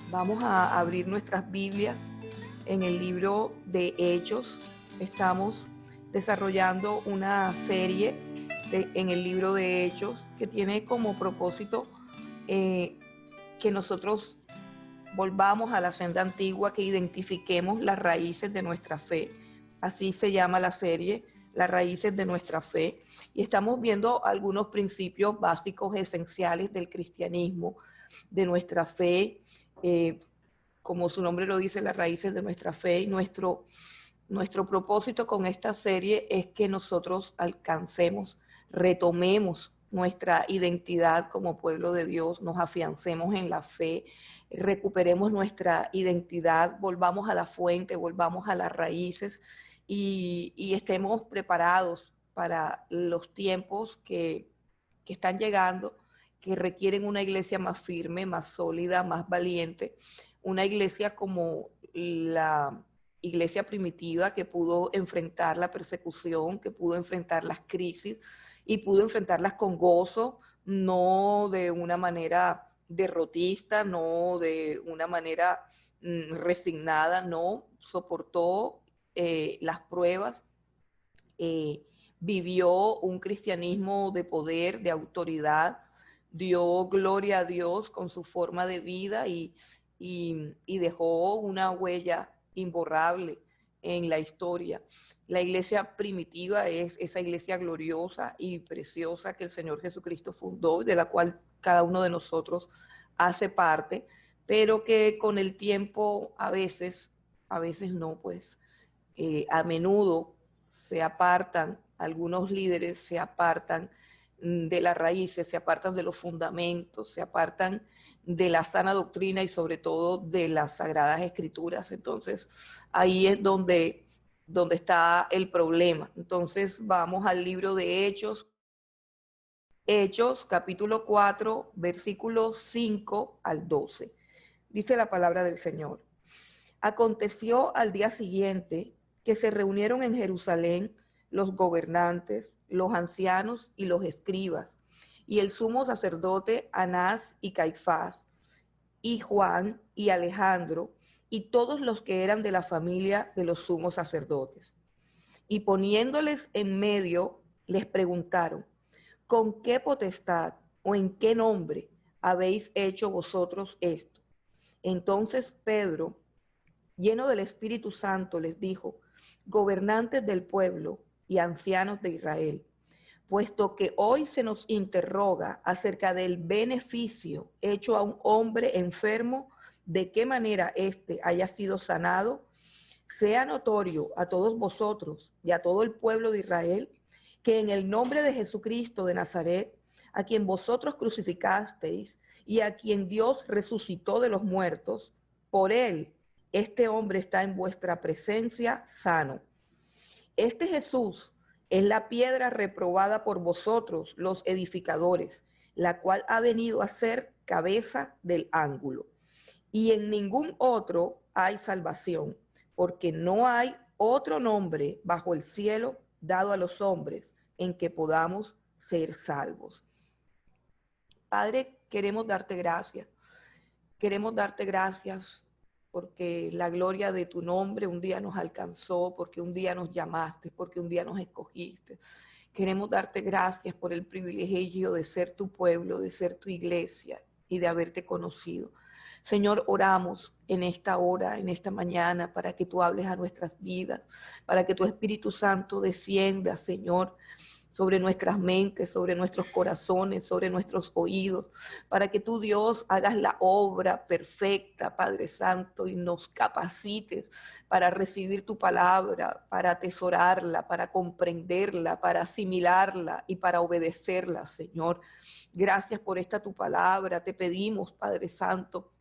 Vamos a abrir nuestras Biblias en el libro de Hechos. Estamos desarrollando una serie en el libro de Hechos que tiene como propósito que nosotros volvamos a la senda antigua, que identifiquemos las raíces de nuestra fe. Así se llama la serie, las raíces de nuestra fe. Y estamos viendo algunos principios básicos, esenciales del cristianismo, de nuestra fe, como su nombre lo dice, las raíces de nuestra fe. Y nuestro propósito con esta serie es que nosotros alcancemos, retomemos nuestra identidad como pueblo de Dios, nos afiancemos en la fe, recuperemos nuestra identidad, volvamos a la fuente, volvamos a las raíces y estemos preparados para los tiempos que están llegando, que requieren una iglesia más firme, más sólida, más valiente, una iglesia como la iglesia primitiva que pudo enfrentar la persecución, que pudo enfrentar las crisis y pudo enfrentarlas con gozo, no de una manera derrotista, no de una manera resignada, no, soportó las pruebas, vivió un cristianismo de poder, de autoridad, dio gloria a Dios con su forma de vida y dejó una huella imborrable en la historia. La iglesia primitiva es esa iglesia gloriosa y preciosa que el Señor Jesucristo fundó y de la cual cada uno de nosotros hace parte, pero que con el tiempo a veces no, pues a menudo se apartan, algunos líderes se apartan de las raíces, se apartan de los fundamentos, se apartan de la sana doctrina y sobre todo de las sagradas escrituras. Entonces, ahí es donde está el problema. Entonces, vamos al libro de Hechos. Hechos, capítulo 4, versículos 5 al 12. Dice la palabra del Señor. Aconteció al día siguiente que se reunieron en Jerusalén los gobernantes, los ancianos y los escribas, y el sumo sacerdote Anás y Caifás, y Juan y Alejandro, y todos los que eran de la familia de los sumos sacerdotes. Y poniéndoles en medio, les preguntaron, ¿con qué potestad o en qué nombre habéis hecho vosotros esto? Entonces Pedro, lleno del Espíritu Santo, les dijo, gobernantes del pueblo y ancianos de Israel, puesto que hoy se nos interroga acerca del beneficio hecho a un hombre enfermo, de qué manera éste haya sido sanado, sea notorio a todos vosotros y a todo el pueblo de Israel, que en el nombre de Jesucristo de Nazaret, a quien vosotros crucificasteis y a quien Dios resucitó de los muertos, por él este hombre está en vuestra presencia sano. Este Jesús es la piedra reprobada por vosotros, los edificadores, la cual ha venido a ser cabeza del ángulo. Y en ningún otro hay salvación, porque no hay otro nombre bajo el cielo dado a los hombres en que podamos ser salvos. Padre, queremos darte gracias. Queremos darte gracias porque la gloria de tu nombre un día nos alcanzó, porque un día nos llamaste, porque un día nos escogiste. Queremos darte gracias por el privilegio de ser tu pueblo, de ser tu iglesia y de haberte conocido. Señor, oramos en esta hora, en esta mañana, para que tú hables a nuestras vidas, para que tu Espíritu Santo descienda, Señor, sobre nuestras mentes, sobre nuestros corazones, sobre nuestros oídos, para que tú, Dios, hagas la obra perfecta, Padre Santo, y nos capacites para recibir tu palabra, para atesorarla, para comprenderla, para asimilarla y para obedecerla, Señor. Gracias por esta tu palabra. Te pedimos, Padre Santo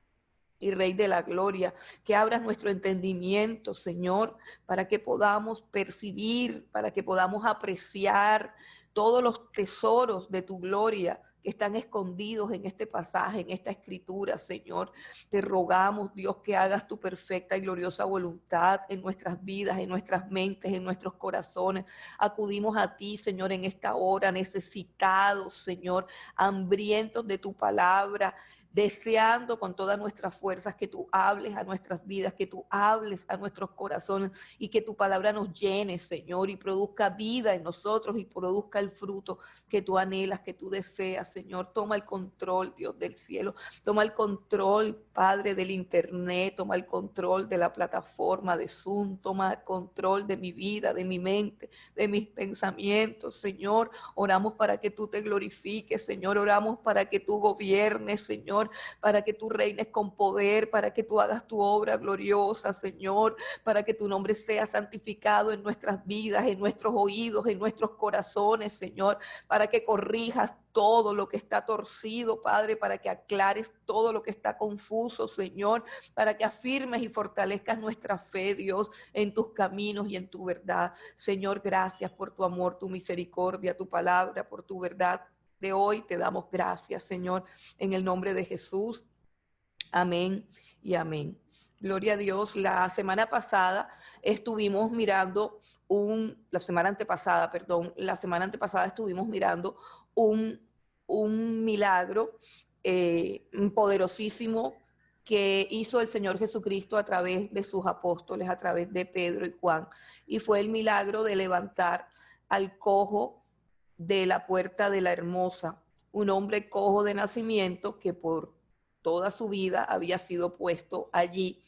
y Rey de la Gloria, que abras nuestro entendimiento, Señor, para que podamos percibir, para que podamos apreciar todos los tesoros de tu gloria que están escondidos en este pasaje, en esta escritura, Señor. Te rogamos, Dios, que hagas tu perfecta y gloriosa voluntad en nuestras vidas, en nuestras mentes, en nuestros corazones. Acudimos a ti, Señor, en esta hora, necesitados, Señor, hambrientos de tu palabra, deseando con todas nuestras fuerzas que tú hables a nuestras vidas, que tú hables a nuestros corazones y que tu palabra nos llene, Señor, y produzca vida en nosotros y produzca el fruto que tú anhelas, que tú deseas, Señor. Toma el control, Dios del cielo. Toma el control, Padre, del internet. Toma el control de la plataforma de Zoom. Toma el control de mi vida, de mi mente, de mis pensamientos, Señor. Oramos para que tú te glorifiques, Señor. Oramos para que tú gobiernes, Señor, para que tú reines con poder, para que tú hagas tu obra gloriosa, Señor, para que tu nombre sea santificado en nuestras vidas, en nuestros oídos, en nuestros corazones, Señor, para que corrijas todo lo que está torcido, Padre, para que aclares todo lo que está confuso, Señor, para que afirmes y fortalezcas nuestra fe, Dios, en tus caminos y en tu verdad. Señor, gracias por tu amor, tu misericordia, tu palabra, por tu verdad de hoy. Te damos gracias, Señor, en el nombre de Jesús. Amén y amén. Gloria a Dios. La semana antepasada estuvimos mirando un milagro poderosísimo que hizo el Señor Jesucristo a través de sus apóstoles, a través de Pedro y Juan, y fue el milagro de levantar al cojo de la puerta de la Hermosa, un hombre cojo de nacimiento que por toda su vida había sido puesto allí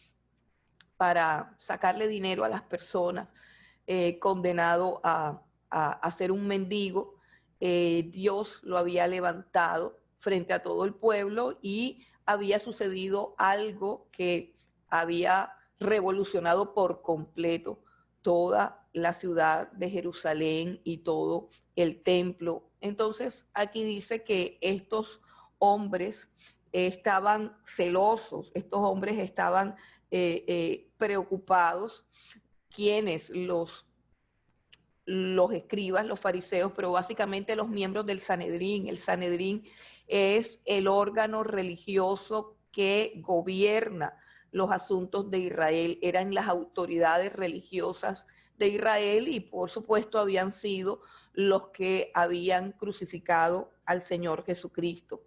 para sacarle dinero a las personas, condenado a ser un mendigo. Dios lo había levantado frente a todo el pueblo y había sucedido algo que había revolucionado por completo toda la ciudad de Jerusalén y todo el templo. Entonces aquí dice que estos hombres estaban celosos, estos hombres estaban preocupados, quienes los escribas, los fariseos, pero básicamente los miembros del Sanedrín. El Sanedrín es el órgano religioso que gobierna los asuntos de Israel. Eran las autoridades religiosas de Israel y por supuesto habían sido los que habían crucificado al Señor Jesucristo.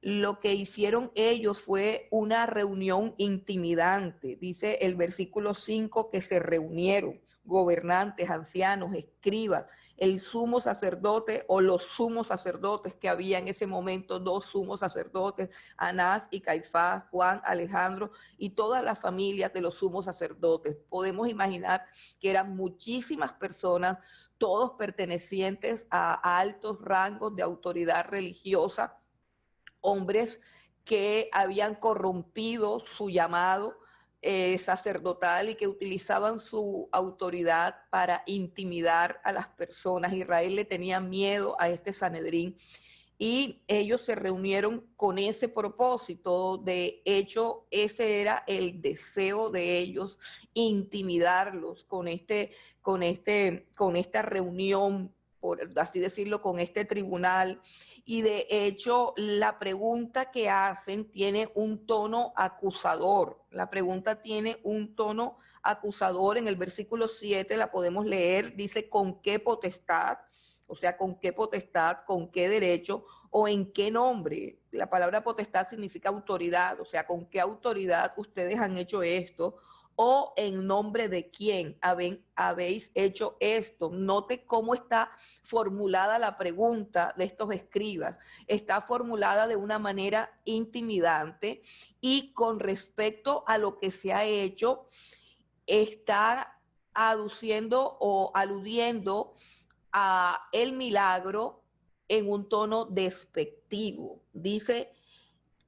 Lo que hicieron ellos fue una reunión intimidante. Dice el versículo 5 que se reunieron gobernantes, ancianos, escribas, el sumo sacerdote o los sumos sacerdotes que había en ese momento, dos sumos sacerdotes, Anás y Caifás, Juan, Alejandro y todas las familias de los sumos sacerdotes. Podemos imaginar que eran muchísimas personas, todos pertenecientes a altos rangos de autoridad religiosa, hombres que habían corrompido su llamado sacerdotal y que utilizaban su autoridad para intimidar a las personas. Israel le tenía miedo a este Sanedrín y ellos se reunieron con ese propósito. De hecho, ese era el deseo de ellos, intimidarlos con esta reunión, por así decirlo, con este tribunal. Y de hecho, la pregunta que hacen tiene un tono acusador. La pregunta tiene un tono acusador. En el versículo 7 la podemos leer. Dice, ¿con qué potestad? O sea, ¿con qué potestad? ¿Con qué derecho? ¿O en qué nombre? La palabra potestad significa autoridad. O sea, ¿con qué autoridad ustedes han hecho esto? ¿O en nombre de quién habéis hecho esto? Note cómo está formulada la pregunta de estos escribas. Está formulada de una manera intimidante y con respecto a lo que se ha hecho, está aduciendo o aludiendo a el milagro en un tono despectivo. Dice,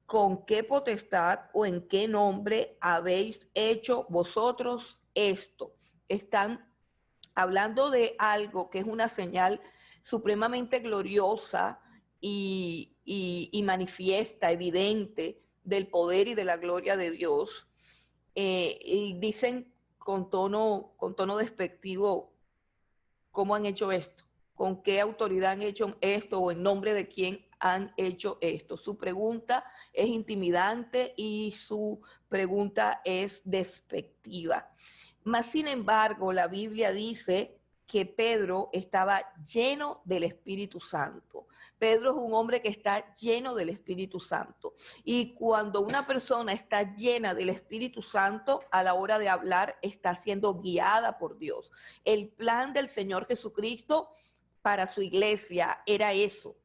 ¿con qué potestad o en qué nombre habéis hecho vosotros esto? Están hablando de algo que es una señal supremamente gloriosa y manifiesta, evidente, del poder y de la gloria de Dios. Y dicen con tono despectivo, ¿cómo han hecho esto? ¿Con qué autoridad han hecho esto? ¿O en nombre de quién han hecho esto. Su pregunta es intimidante y su pregunta es despectiva. Mas, sin embargo, la Biblia dice que Pedro estaba lleno del Espíritu Santo. Pedro es un hombre que está lleno del Espíritu Santo. Y cuando una persona está llena del Espíritu Santo, a la hora de hablar, está siendo guiada por Dios. El plan del Señor Jesucristo para su iglesia era eso: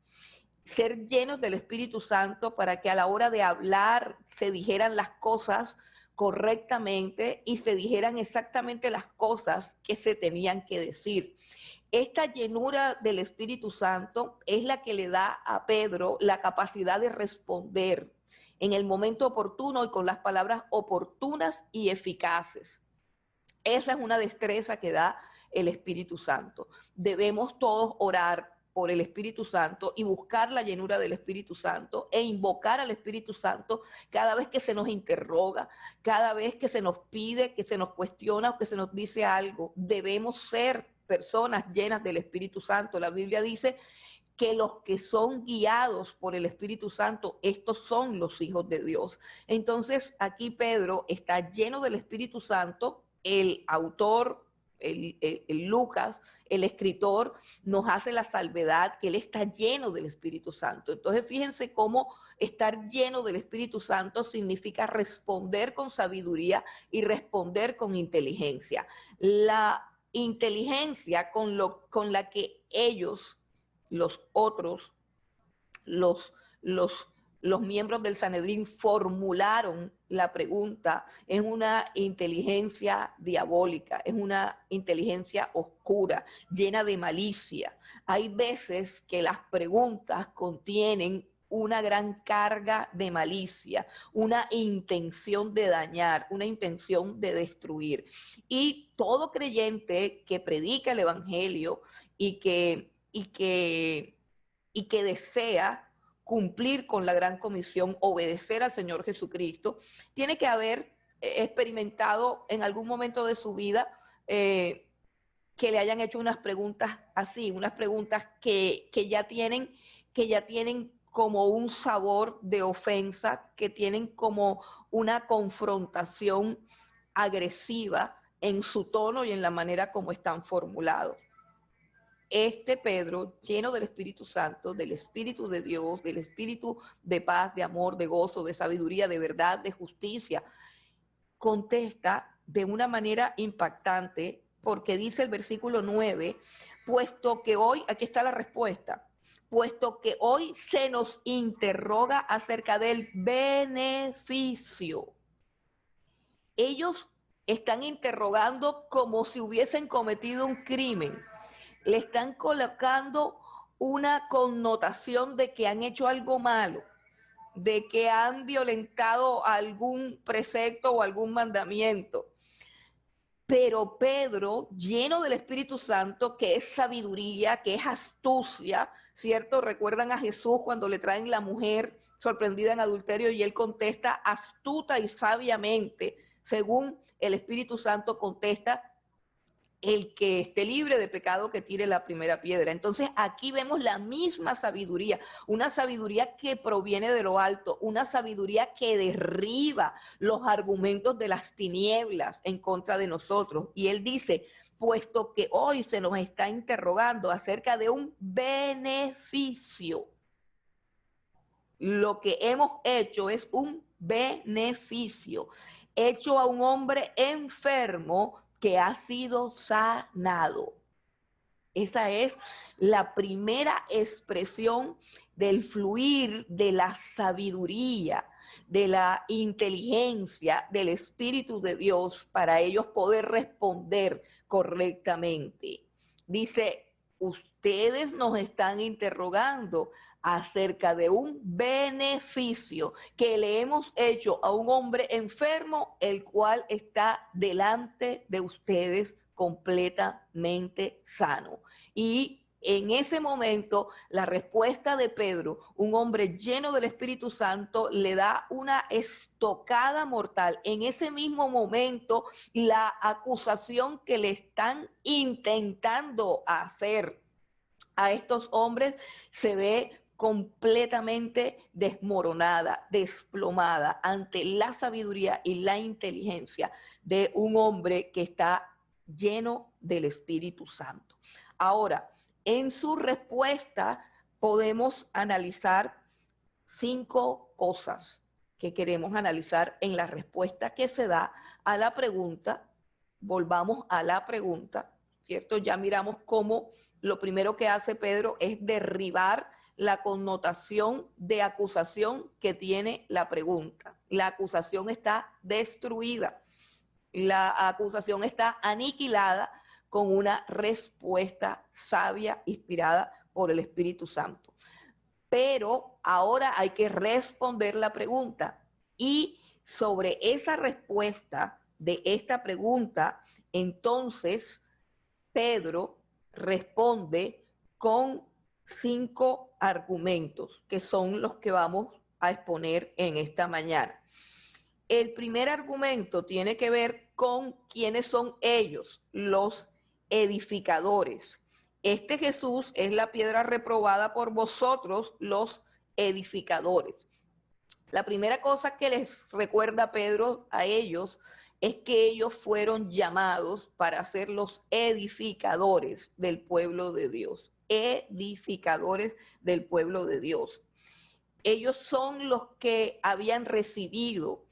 ser llenos del Espíritu Santo para que a la hora de hablar se dijeran las cosas correctamente y se dijeran exactamente las cosas que se tenían que decir. Esta llenura del Espíritu Santo es la que le da a Pedro la capacidad de responder en el momento oportuno y con las palabras oportunas y eficaces. Esa es una destreza que da el Espíritu Santo. Debemos todos orar por el Espíritu Santo y buscar la llenura del Espíritu Santo e invocar al Espíritu Santo cada vez que se nos interroga, cada vez que se nos pide, que se nos cuestiona o que se nos dice algo. Debemos ser personas llenas del Espíritu Santo. La Biblia dice que los que son guiados por el Espíritu Santo, estos son los hijos de Dios. Entonces, aquí Pedro está lleno del Espíritu Santo. El autor, el Lucas, el escritor, nos hace la salvedad que él está lleno del Espíritu Santo. Entonces, fíjense cómo estar lleno del Espíritu Santo significa responder con sabiduría y responder con inteligencia. La inteligencia con la que ellos, los otros, los, los, los miembros del Sanedrín formularon la pregunta, es una inteligencia diabólica, es una inteligencia oscura, llena de malicia. Hay veces que las preguntas contienen una gran carga de malicia, una intención de dañar, una intención de destruir. Y todo creyente que predica el Evangelio y que desea cumplir con la gran comisión, obedecer al Señor Jesucristo, tiene que haber experimentado en algún momento de su vida que le hayan hecho unas preguntas así, unas preguntas que ya tienen como un sabor de ofensa, que tienen como una confrontación agresiva en su tono y en la manera como están formulados. Este Pedro, lleno del Espíritu Santo, del Espíritu de Dios, del Espíritu de paz, de amor, de gozo, de sabiduría, de verdad, de justicia, contesta de una manera impactante, porque dice el versículo 9, puesto que hoy, aquí está la respuesta, puesto que hoy se nos interroga acerca del beneficio. Ellos están interrogando como si hubiesen cometido un crimen. Le están colocando una connotación de que han hecho algo malo, de que han violentado algún precepto o algún mandamiento. Pero Pedro, lleno del Espíritu Santo, que es sabiduría, que es astucia, ¿cierto? Recuerdan a Jesús cuando le traen la mujer sorprendida en adulterio y él contesta astuta y sabiamente, según el Espíritu Santo contesta: el que esté libre de pecado que tire la primera piedra. Entonces aquí vemos la misma sabiduría, una sabiduría que proviene de lo alto, una sabiduría que derriba los argumentos de las tinieblas en contra de nosotros. Y él dice, puesto que hoy se nos está interrogando acerca de un beneficio, lo que hemos hecho es un beneficio, hecho a un hombre enfermo que ha sido sanado. Esa es la primera expresión del fluir de la sabiduría, de la inteligencia del Espíritu de Dios para ellos poder responder correctamente. Dice, ustedes nos están interrogando acerca de un beneficio que le hemos hecho a un hombre enfermo, el cual está delante de ustedes completamente sano. Y en ese momento, la respuesta de Pedro, un hombre lleno del Espíritu Santo, le da una estocada mortal. En ese mismo momento, la acusación que le están intentando hacer a estos hombres se ve completamente desmoronada, desplomada ante la sabiduría y la inteligencia de un hombre que está lleno del Espíritu Santo. Ahora, en su respuesta podemos analizar 5 cosas que queremos analizar en la respuesta que se da a la pregunta. Volvamos a la pregunta, ¿cierto? Ya miramos cómo lo primero que hace Pedro es derribar la connotación de acusación que tiene la pregunta. La acusación está destruida, la acusación está aniquilada con una respuesta sabia, inspirada por el Espíritu Santo. Pero ahora hay que responder la pregunta, y sobre esa respuesta de esta pregunta, entonces Pedro responde con 5 argumentos, que son los que vamos a exponer en esta mañana. El primer argumento tiene que ver con quiénes son ellos, los edificadores. Este Jesús es la piedra reprobada por vosotros, los edificadores. La primera cosa que les recuerda Pedro a ellos es que ellos fueron llamados para ser los edificadores del pueblo de Dios. Edificadores del pueblo de Dios. Ellos son los que habían recibido,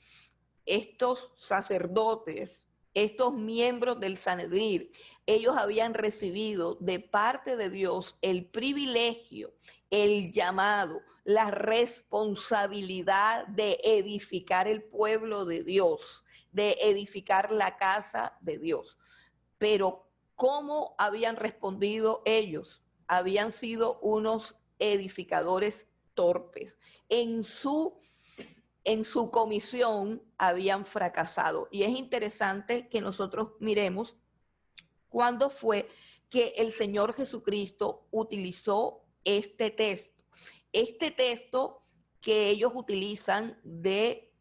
estos sacerdotes, estos miembros del Sanedrín, ellos habían recibido de parte de Dios el privilegio, el llamado, la responsabilidad de edificar el pueblo de Dios, de edificar la casa de Dios. Pero ¿cómo habían respondido ellos? Habían sido unos edificadores torpes. En su comisión habían fracasado. Y es interesante que nosotros miremos cuándo fue que el Señor Jesucristo utilizó este texto. Este texto que ellos utilizan de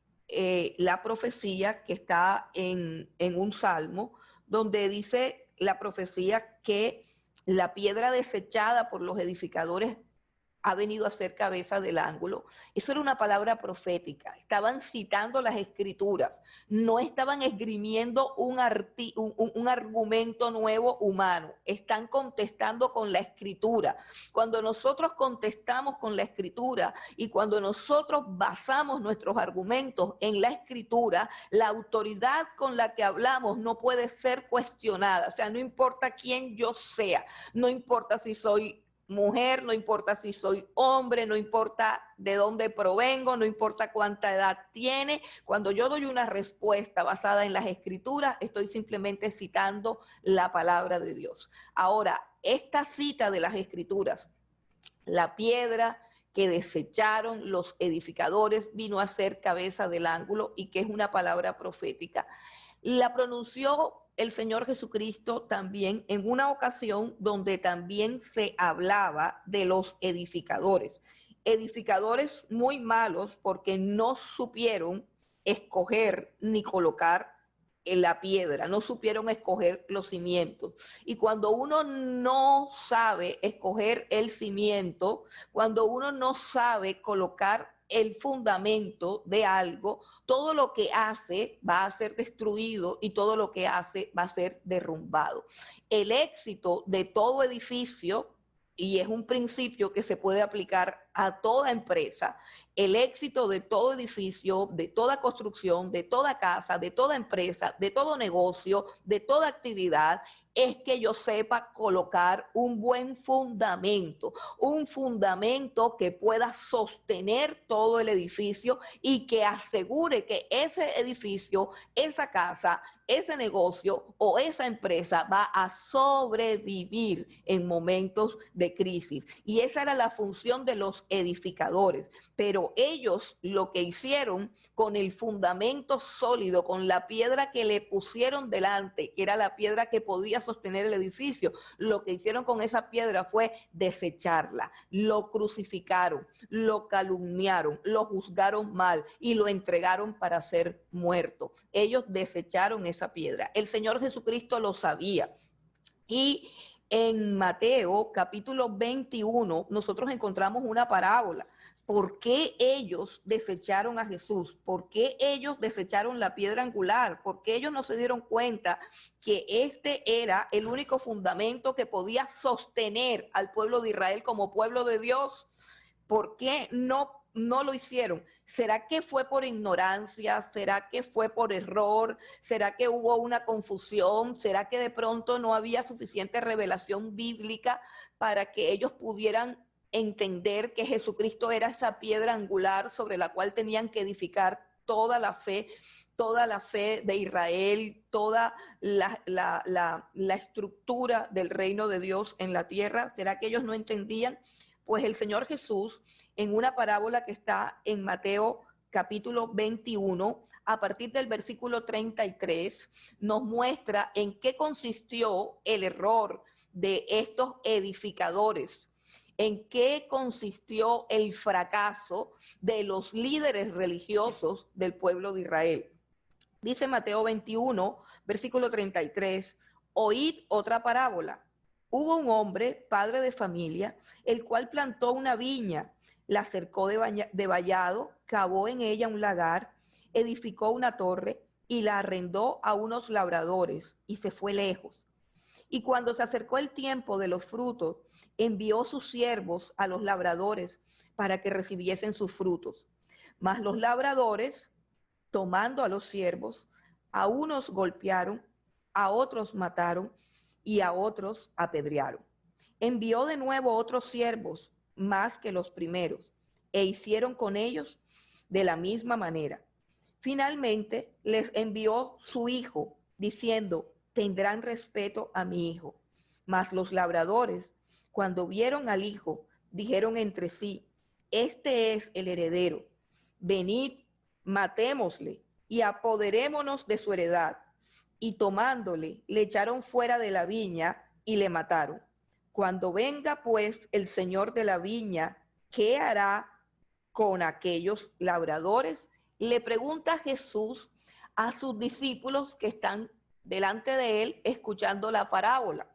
la profecía que está en un salmo, donde dice la profecía que la piedra desechada por los edificadores ha venido a ser cabeza del ángulo. Eso era una palabra profética. Estaban citando las escrituras, no estaban esgrimiendo un argumento nuevo humano, están contestando con la escritura. Cuando nosotros contestamos con la escritura y cuando nosotros basamos nuestros argumentos en la escritura, la autoridad con la que hablamos no puede ser cuestionada. O sea, no importa quién yo sea, no importa si soy mujer, no importa si soy hombre, no importa de dónde provengo, no importa cuánta edad tiene. Cuando yo doy una respuesta basada en las escrituras, estoy simplemente citando la palabra de Dios. Ahora, esta cita de las escrituras, la piedra que desecharon los edificadores vino a ser cabeza del ángulo, y que es una palabra profética, la pronunció el Señor Jesucristo también en una ocasión donde también se hablaba de los edificadores. Edificadores muy malos porque no supieron escoger ni colocar en la piedra, no supieron escoger los cimientos. Y cuando uno no sabe escoger el cimiento, cuando uno no sabe colocar el fundamento de algo, todo lo que hace va a ser destruido y todo lo que hace va a ser derrumbado. El éxito de todo edificio, y es un principio que se puede aplicar a toda empresa, el éxito de todo edificio, de toda construcción, de toda casa, de toda empresa, de todo negocio, de toda actividad, es que yo sepa colocar un buen fundamento, un fundamento que pueda sostener todo el edificio y que asegure que ese edificio, esa casa, ese negocio o esa empresa va a sobrevivir en momentos de crisis. Y esa era la función de los edificadores. Pero ellos lo que hicieron con el fundamento sólido, con la piedra que le pusieron delante, que era la piedra que podía sostener el edificio, lo que hicieron con esa piedra fue desecharla. Lo crucificaron, lo calumniaron, lo juzgaron mal y lo entregaron para ser muerto. Ellos desecharon esa piedra. El Señor Jesucristo lo sabía. Y En Mateo capítulo 21 nosotros encontramos una parábola. ¿Por qué ellos desecharon a Jesús? ¿Por qué ellos desecharon la piedra angular? ¿Por qué ellos no se dieron cuenta que este era el único fundamento que podía sostener al pueblo de Israel como pueblo de Dios? ¿Por qué no lo hicieron? ¿Será que fue por ignorancia? ¿Será que fue por error? ¿Será que hubo una confusión? ¿Será que de pronto no había suficiente revelación bíblica para que ellos pudieran entender que Jesucristo era esa piedra angular sobre la cual tenían que edificar toda la fe de Israel, toda la estructura del reino de Dios en la tierra? ¿Será que ellos no entendían? Pues el Señor Jesús, en una parábola que está en Mateo capítulo 21, a partir del versículo 33, nos muestra en qué consistió el error de estos edificadores, en qué consistió el fracaso de los líderes religiosos del pueblo de Israel. Dice Mateo 21, versículo 33, oíd otra parábola. Hubo un hombre, padre de familia, el cual plantó una viña, la cercó de vallado, cavó en ella un lagar, edificó una torre y la arrendó a unos labradores y se fue lejos. Y cuando se acercó el tiempo de los frutos, envió sus siervos a los labradores para que recibiesen sus frutos. Mas los labradores, tomando a los siervos, a unos golpearon, a otros mataron y a otros apedrearon. Envió de nuevo otros siervos, más que los primeros, e hicieron con ellos de la misma manera. Finalmente les envió su hijo, diciendo, tendrán respeto a mi hijo. Mas los labradores, cuando vieron al hijo, dijeron entre sí, este es el heredero, venid, matémosle y apoderémonos de su heredad. Y tomándole, le echaron fuera de la viña y le mataron. Cuando venga pues el señor de la viña, ¿qué hará con aquellos labradores? Le pregunta Jesús a sus discípulos que están delante de él escuchando la parábola.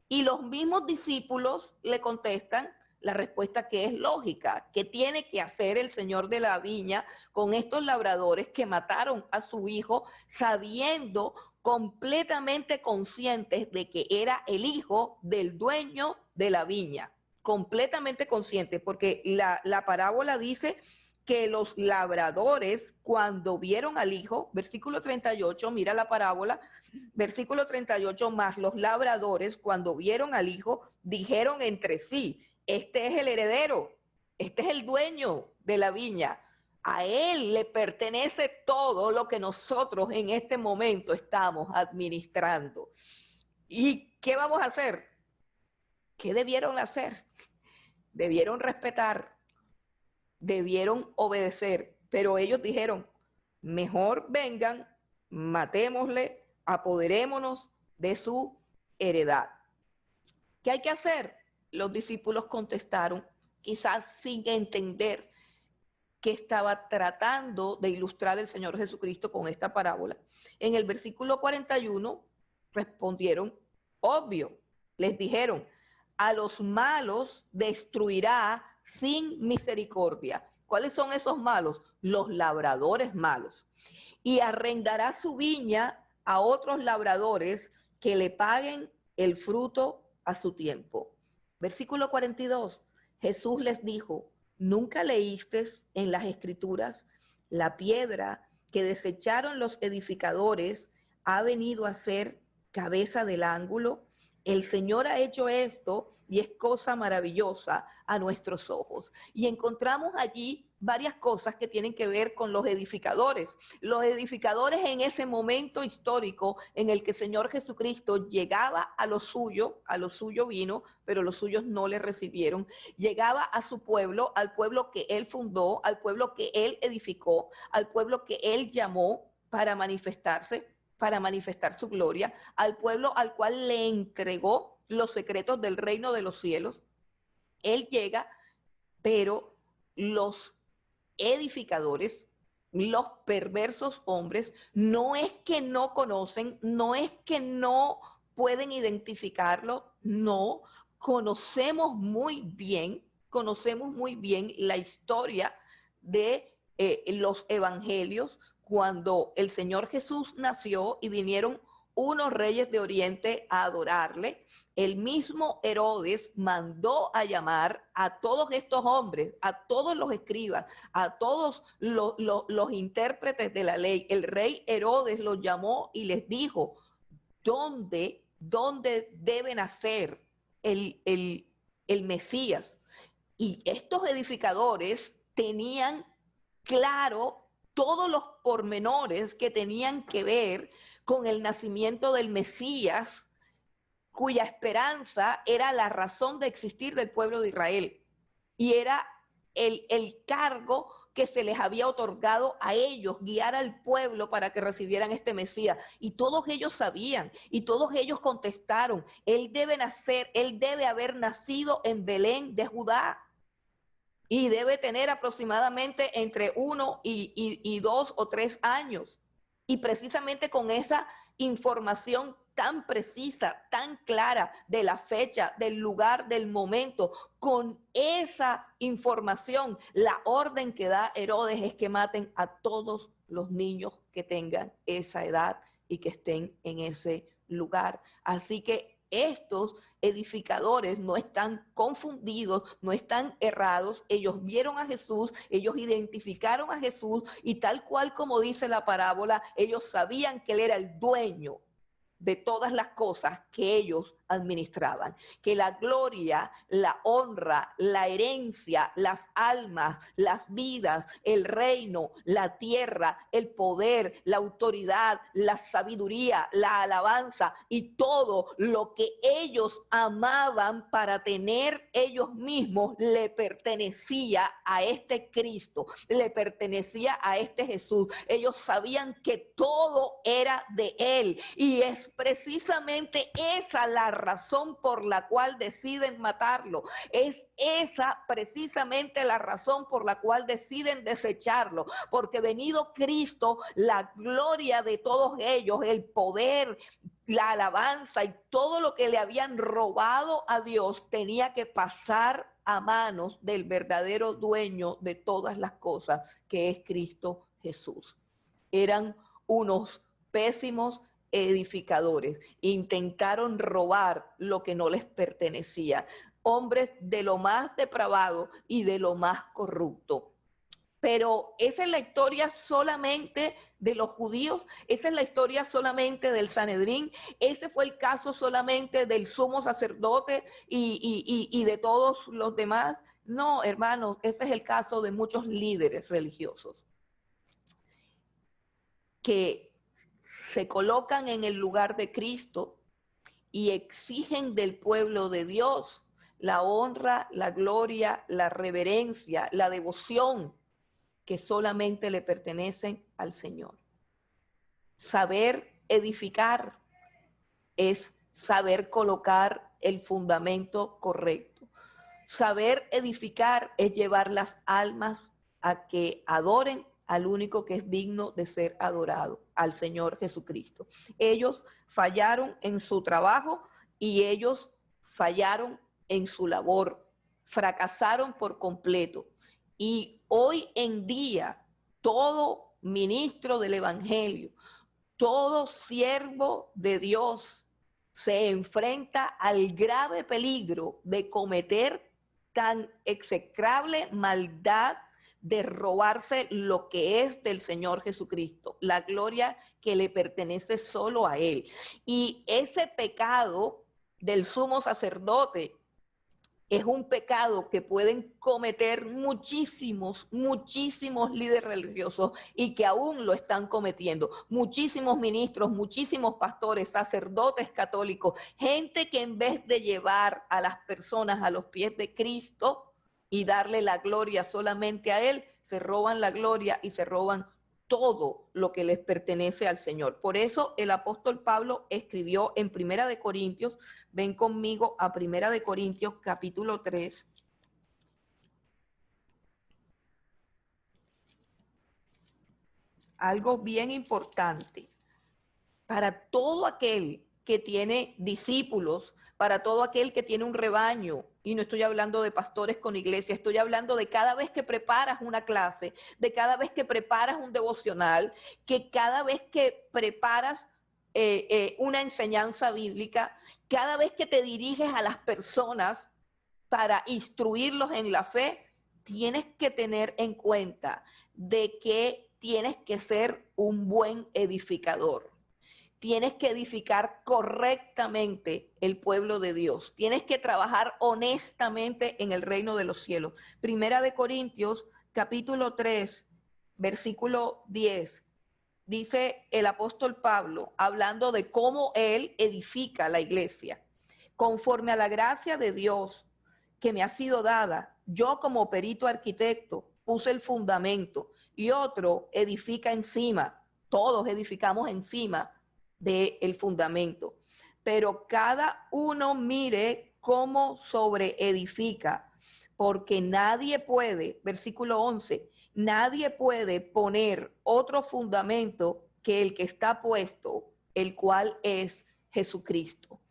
Y los mismos discípulos le contestan la respuesta que es lógica, que tiene que hacer el señor de la viña con estos labradores que mataron a su hijo sabiendo, completamente conscientes de que era el hijo del dueño de la viña, completamente conscientes, porque la parábola dice que los labradores cuando vieron al hijo, versículo 38, mira la parábola, versículo 38, más los labradores cuando vieron al hijo dijeron entre sí, este es el heredero, este es el dueño de la viña, a él le pertenece todo lo que nosotros en este momento estamos administrando. ¿Y qué vamos a hacer? ¿Qué debieron hacer? Debieron respetar, debieron obedecer, pero ellos dijeron, mejor vengan, matémosle, apoderémonos de su heredad. ¿Qué hay que hacer? Los discípulos contestaron, quizás sin entender que estaba tratando de ilustrar el Señor Jesucristo con esta parábola. En el versículo 41 respondieron, obvio, les dijeron, a los malos destruirá sin misericordia. ¿Cuáles son esos malos? Los labradores malos. Y arrendará su viña a otros labradores que le paguen el fruto a su tiempo. Versículo 42. Jesús les dijo, ¿nunca leíste en las Escrituras la piedra que desecharon los edificadores ha venido a ser cabeza del ángulo? El Señor ha hecho esto y es cosa maravillosa a nuestros ojos. Y encontramos allí varias cosas que tienen que ver con los edificadores. Los edificadores en ese momento histórico en el que el Señor Jesucristo llegaba a lo suyo vino, pero los suyos no le recibieron. Llegaba a su pueblo, al pueblo que él fundó, al pueblo que él edificó, al pueblo que él llamó para manifestarse, para manifestar su gloria, al pueblo al cual le entregó los secretos del reino de los cielos. Él llega, pero los edificadores, los perversos hombres, no es que no conocen, no es que no pueden identificarlo, No, conocemos muy bien la historia de los evangelios cuando el Señor Jesús nació y vinieron unos reyes de Oriente a adorarle. El mismo Herodes mandó a llamar a todos estos hombres, a todos los escribas, a todos los intérpretes de la ley. El rey Herodes los llamó y les dijo, ¿dónde debe nacer el Mesías? Y estos edificadores tenían claro todos los pormenores que tenían que ver con el nacimiento del Mesías, cuya esperanza era la razón de existir del pueblo de Israel. Y era el cargo que se les había otorgado a ellos, guiar al pueblo para que recibieran este Mesías. Y todos ellos sabían, y todos ellos contestaron, él debe nacer, él debe haber nacido en Belén de Judá. Y debe tener aproximadamente entre 1 y 2 o 3 años. Y precisamente con esa información tan precisa, tan clara de la fecha, del lugar, del momento, con esa información, la orden que da Herodes es que maten a todos los niños que tengan esa edad y que estén en ese lugar. Así que estos edificadores no están confundidos, no están errados. Ellos vieron a Jesús, ellos identificaron a Jesús y tal cual como dice la parábola, ellos sabían que él era el dueño de todas las cosas que ellos administraban, que la gloria, la honra, la herencia, las almas, las vidas, el reino, la tierra, el poder, la autoridad, la sabiduría, la alabanza y todo lo que ellos amaban para tener ellos mismos le pertenecía a este Cristo, le pertenecía a este Jesús. Ellos sabían que todo era de él y es precisamente esa la razón por la cual deciden matarlo. Es esa precisamente la razón por la cual deciden desecharlo. Porque venido Cristo, la gloria de todos ellos, el poder, la alabanza y todo lo que le habían robado a Dios tenía que pasar a manos del verdadero dueño de todas las cosas, que es Cristo Jesús. Eran unos pésimos edificadores, intentaron robar lo que no les pertenecía, hombres de lo más depravado y de lo más corrupto. Pero esa es la historia solamente de los judíos, esa es la historia solamente del Sanedrín, ese fue el caso solamente del sumo sacerdote y de todos los demás. No, hermanos, ese es el caso de muchos líderes religiosos que se colocan en el lugar de Cristo y exigen del pueblo de Dios la honra, la gloria, la reverencia, la devoción que solamente le pertenecen al Señor. Saber edificar es saber colocar el fundamento correcto. Saber edificar es llevar las almas a que adoren al único que es digno de ser adorado, al Señor Jesucristo. Ellos fallaron en su trabajo y ellos fallaron en su labor, fracasaron por completo. Y hoy en día, todo ministro del Evangelio, todo siervo de Dios se enfrenta al grave peligro de cometer tan execrable maldad de robarse lo que es del Señor Jesucristo, la gloria que le pertenece solo a Él. Y ese pecado del sumo sacerdote es un pecado que pueden cometer muchísimos líderes religiosos y que aún lo están cometiendo. Muchísimos ministros, muchísimos pastores, sacerdotes católicos, gente que en vez de llevar a las personas a los pies de Cristo y darle la gloria solamente a Él, se roban la gloria y se roban todo lo que les pertenece al Señor. Por eso el apóstol Pablo escribió en Primera de Corintios, ven conmigo a Primera de Corintios capítulo 3. Algo bien importante para todo aquel que tiene discípulos, para todo aquel que tiene un rebaño. Y no estoy hablando de pastores con iglesia, estoy hablando de cada vez que preparas una clase, de cada vez que preparas un devocional, que cada vez que preparas una enseñanza bíblica, cada vez que te diriges a las personas para instruirlos en la fe, tienes que tener en cuenta de que tienes que ser un buen edificador. Tienes que edificar correctamente el pueblo de Dios. Tienes que trabajar honestamente en el reino de los cielos. Primera de Corintios, capítulo 3, versículo 10. Dice el apóstol Pablo, hablando de cómo él edifica la iglesia. Conforme a la gracia de Dios que me ha sido dada, yo como perito arquitecto puse el fundamento y otro edifica encima. Todos edificamos encima del fundamento. Pero cada uno mire cómo sobreedifica, porque nadie puede, versículo 11, nadie puede poner otro fundamento que el que está puesto, el cual es Jesucristo.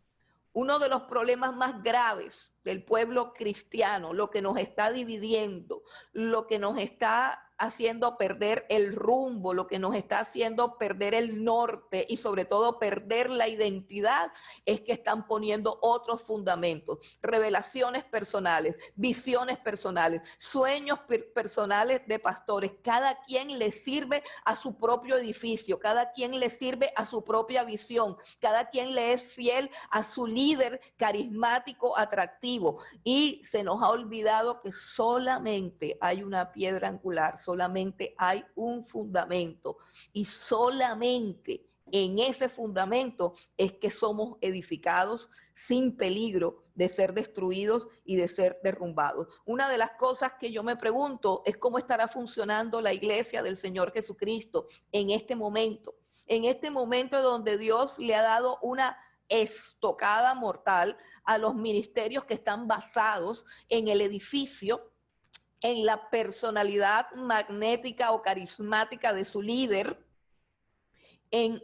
Uno de los problemas más graves del pueblo cristiano, lo que nos está dividiendo, lo que nos está haciendo perder el rumbo, lo que nos está haciendo perder el norte y sobre todo perder la identidad, es que están poniendo otros fundamentos, revelaciones personales, visiones personales, sueños personales de pastores. Cada quien le sirve a su propio edificio, cada quien le sirve a su propia visión, cada quien le es fiel a su líder carismático, atractivo, y se nos ha olvidado que solamente hay una piedra angular, solamente hay un fundamento, y solamente en ese fundamento es que somos edificados sin peligro de ser destruidos y de ser derrumbados. Una de las cosas que yo me pregunto es cómo estará funcionando la iglesia del Señor Jesucristo en este momento donde Dios le ha dado una estocada mortal a los ministerios que están basados en el edificio, en la personalidad magnética o carismática de su líder, en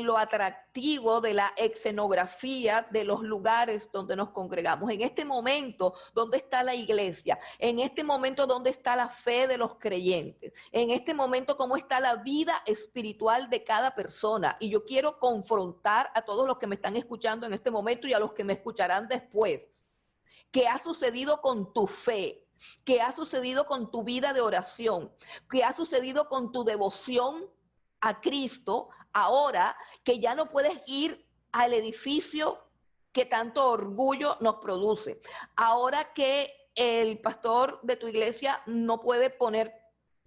lo atractivo de la escenografía de los lugares donde nos congregamos. En este momento, ¿dónde está la iglesia? En este momento, ¿dónde está la fe de los creyentes? En este momento, ¿cómo está la vida espiritual de cada persona? Y yo quiero confrontar a todos los que me están escuchando en este momento y a los que me escucharán después. ¿Qué ha sucedido con tu fe? ¿Qué ha sucedido con tu vida de oración? ¿Qué ha sucedido con tu devoción a Cristo ahora que ya no puedes ir al edificio que tanto orgullo nos produce? Ahora que el pastor de tu iglesia no puede poner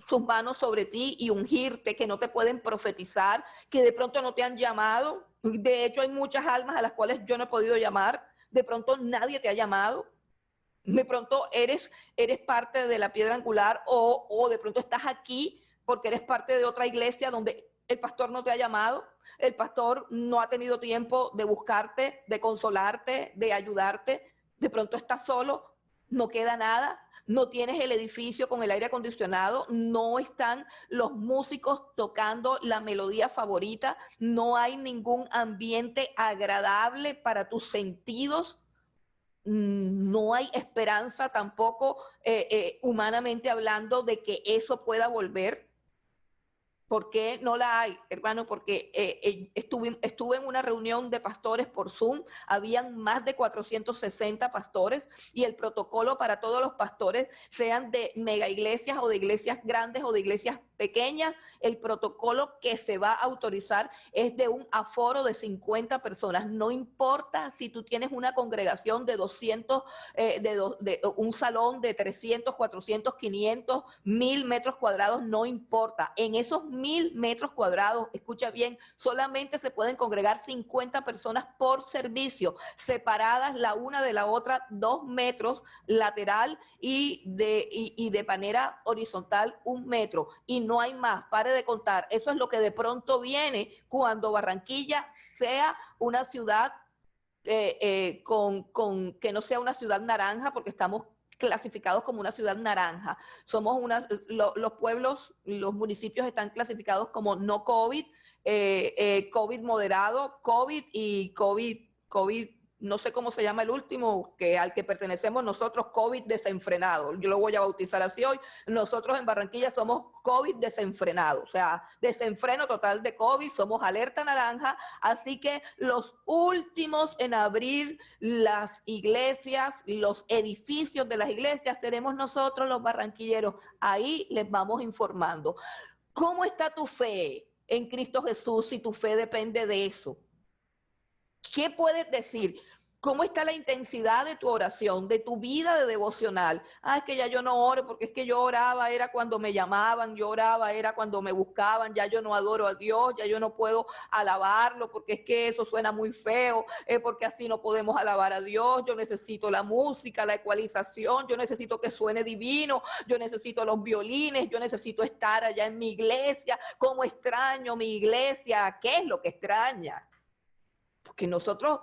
sus manos sobre ti y ungirte, que no te pueden profetizar, que de pronto no te han llamado. De hecho, hay muchas almas a las cuales yo no he podido llamar. De pronto nadie te ha llamado. De pronto eres parte de la piedra angular o de pronto estás aquí porque eres parte de otra iglesia donde el pastor no te ha llamado, el pastor no ha tenido tiempo de buscarte, de consolarte, de ayudarte. De pronto estás solo, no queda nada, no tienes el edificio con el aire acondicionado, no están los músicos tocando la melodía favorita, no hay ningún ambiente agradable para tus sentidos. No hay esperanza tampoco humanamente hablando de que eso pueda volver. ¿Por qué no la hay, hermano? Porque estuve en una reunión de pastores por Zoom, habían más de 460 pastores y el protocolo para todos los pastores, sean de mega iglesias o de iglesias grandes o de iglesias pequeñas, el protocolo que se va a autorizar es de un aforo de 50 personas. No importa si tú tienes una congregación de 200, de un salón de 300, 400, 500, 1000 metros cuadrados, no importa. En esos 1000 metros cuadrados, escucha bien, solamente se pueden congregar 50 personas por servicio, separadas la una de la otra 2 metros lateral y de manera horizontal 1 metro. Y no hay más, pare de contar. Eso es lo que de pronto viene cuando Barranquilla sea una ciudad que no sea una ciudad naranja, porque estamos clasificados como una ciudad naranja. Somos los pueblos, los municipios están clasificados como no COVID, COVID moderado, COVID y COVID, no sé cómo se llama el último, que al que pertenecemos nosotros, COVID desenfrenado. Yo lo voy a bautizar así hoy. Nosotros en Barranquilla somos COVID desenfrenado, o sea, desenfreno total de COVID, somos alerta naranja, así que los últimos en abrir las iglesias, los edificios de las iglesias, seremos nosotros los barranquilleros. Ahí les vamos informando. ¿Cómo está tu fe en Cristo Jesús si tu fe depende de eso? ¿Qué puedes decir? ¿Cómo está la intensidad de tu oración, de tu vida de devocional? Ah, es que ya yo no oro, porque es que yo oraba, era cuando me llamaban, yo oraba, era cuando me buscaban, ya yo no adoro a Dios, ya yo no puedo alabarlo, porque es que eso suena muy feo, porque así no podemos alabar a Dios, yo necesito la música, la ecualización, yo necesito que suene divino, yo necesito los violines, yo necesito estar allá en mi iglesia. ¿Cómo extraño mi iglesia? ¿Qué es lo que extraña? Porque nosotros,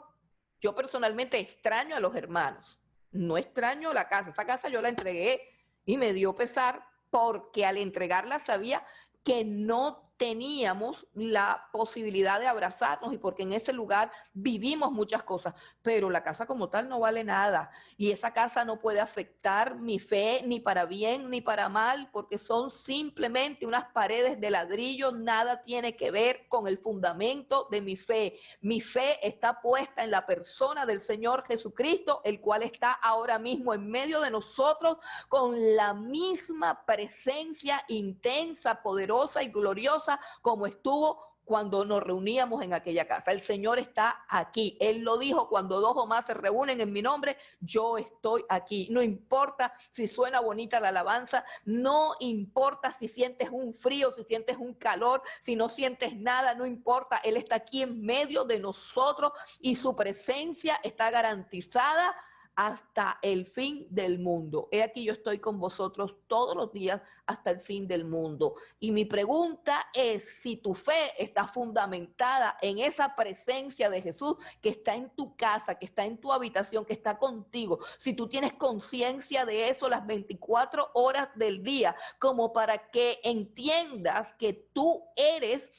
yo personalmente extraño a los hermanos, no extraño la casa. Esa casa yo la entregué y me dio pesar porque al entregarla sabía que no teníamos la posibilidad de abrazarnos y porque en ese lugar vivimos muchas cosas, pero la casa como tal no vale nada y esa casa no puede afectar mi fe ni para bien ni para mal porque son simplemente unas paredes de ladrillo, nada tiene que ver con el fundamento de mi fe. Mi fe está puesta en la persona del Señor Jesucristo, el cual está ahora mismo en medio de nosotros con la misma presencia intensa, poderosa y gloriosa como estuvo cuando nos reuníamos en aquella casa. El Señor está aquí. Él lo dijo, cuando dos o más se reúnen en mi nombre, yo estoy aquí. No importa si suena bonita la alabanza, no importa si sientes un frío, si sientes un calor, si no sientes nada, no importa. Él está aquí en medio de nosotros y su presencia está garantizada hasta el fin del mundo. He aquí yo estoy con vosotros todos los días hasta el fin del mundo. Y mi pregunta es si tu fe está fundamentada en esa presencia de Jesús que está en tu casa, que está en tu habitación, que está contigo. Si tú tienes conciencia de eso las 24 horas del día, como para que entiendas que tú eres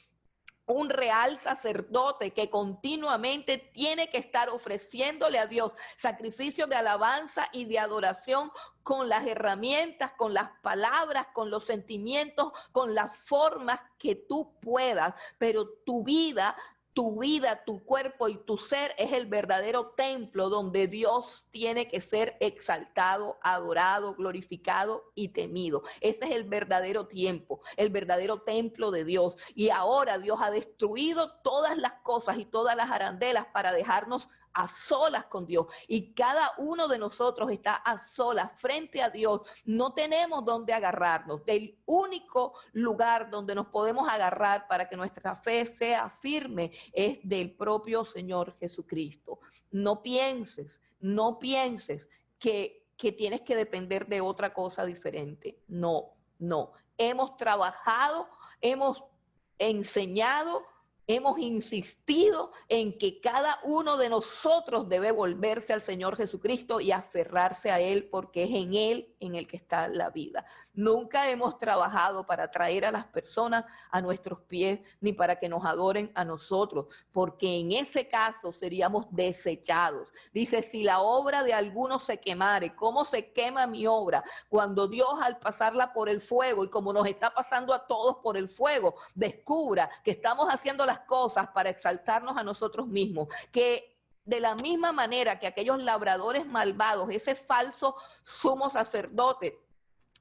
un real sacerdote que continuamente tiene que estar ofreciéndole a Dios sacrificios de alabanza y de adoración con las herramientas, con las palabras, con los sentimientos, con las formas que tú puedas, pero tu cuerpo y tu ser es el verdadero templo donde Dios tiene que ser exaltado, adorado, glorificado y temido. Ese es el verdadero tiempo, el verdadero templo de Dios. Y ahora Dios ha destruido todas las cosas y todas las arandelas para dejarnos a solas con Dios. Y cada uno de nosotros está a solas frente a Dios. No tenemos dónde agarrarnos. El único lugar donde nos podemos agarrar para que nuestra fe sea firme es del propio Señor Jesucristo. No pienses que tienes que depender de otra cosa diferente. No, no. Hemos trabajado, hemos enseñado, hemos insistido en que cada uno de nosotros debe volverse al Señor Jesucristo y aferrarse a Él porque es en Él en el que está la vida. Nunca hemos trabajado para traer a las personas a nuestros pies ni para que nos adoren a nosotros, porque en ese caso seríamos desechados. Dice, si la obra de alguno se quemare, ¿cómo se quema mi obra? Cuando Dios al pasarla por el fuego y como nos está pasando a todos por el fuego, descubra que estamos haciendo las cosas para exaltarnos a nosotros mismos, que de la misma manera que aquellos labradores malvados, ese falso sumo sacerdote,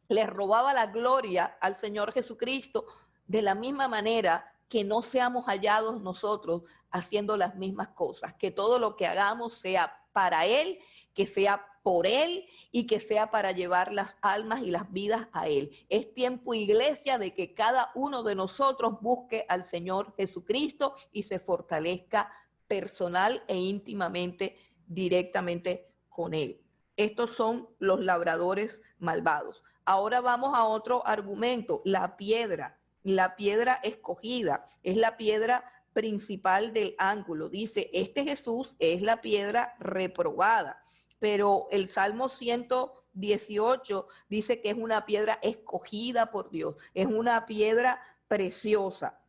le robaba la gloria al Señor Jesucristo, de la misma manera que no seamos hallados nosotros haciendo las mismas cosas, que todo lo que hagamos sea para Él, que sea por Él y que sea para llevar las almas y las vidas a Él. Es tiempo, iglesia, de que cada uno de nosotros busque al Señor Jesucristo y se fortalezca personal e íntimamente, directamente con Él. Estos son los labradores malvados. Ahora vamos a otro argumento, la piedra escogida, es la piedra principal del ángulo. Dice, este Jesús es la piedra reprobada, pero el Salmo 118 dice que es una piedra escogida por Dios, es una piedra preciosa.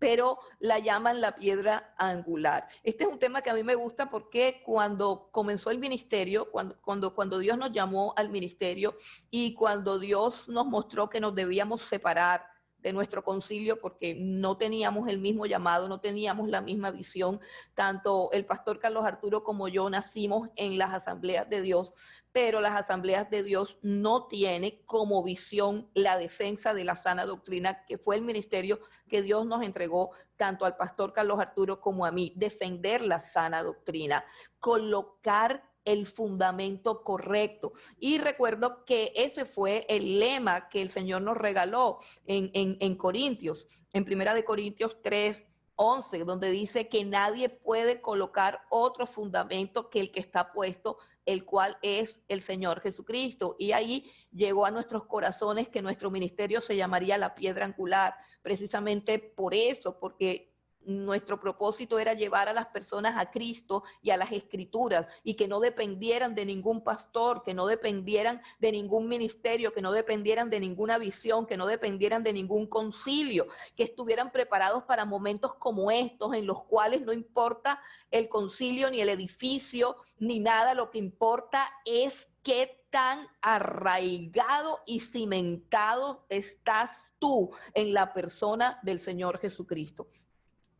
pero la llaman la piedra angular. Este es un tema que a mí me gusta porque cuando comenzó el ministerio, cuando Dios nos llamó al ministerio y cuando Dios nos mostró que nos debíamos separar de nuestro concilio porque no teníamos el mismo llamado, no teníamos la misma visión, tanto el pastor Carlos Arturo como yo nacimos en las asambleas de Dios, pero las asambleas de Dios no tiene como visión la defensa de la sana doctrina, que fue el ministerio que Dios nos entregó tanto al pastor Carlos Arturo como a mí, defender la sana doctrina, colocar el fundamento correcto. Y recuerdo que ese fue el lema que el Señor nos regaló en Corintios, en Primera de Corintios 3, 11, donde dice que nadie puede colocar otro fundamento que el que está puesto, el cual es el Señor Jesucristo. Y ahí llegó a nuestros corazones que nuestro ministerio se llamaría la piedra angular, precisamente por eso, porque nuestro propósito era llevar a las personas a Cristo y a las Escrituras y que no dependieran de ningún pastor, que no dependieran de ningún ministerio, que no dependieran de ninguna visión, que no dependieran de ningún concilio, que estuvieran preparados para momentos como estos en los cuales no importa el concilio ni el edificio ni nada, lo que importa es qué tan arraigado y cimentado estás tú en la persona del Señor Jesucristo.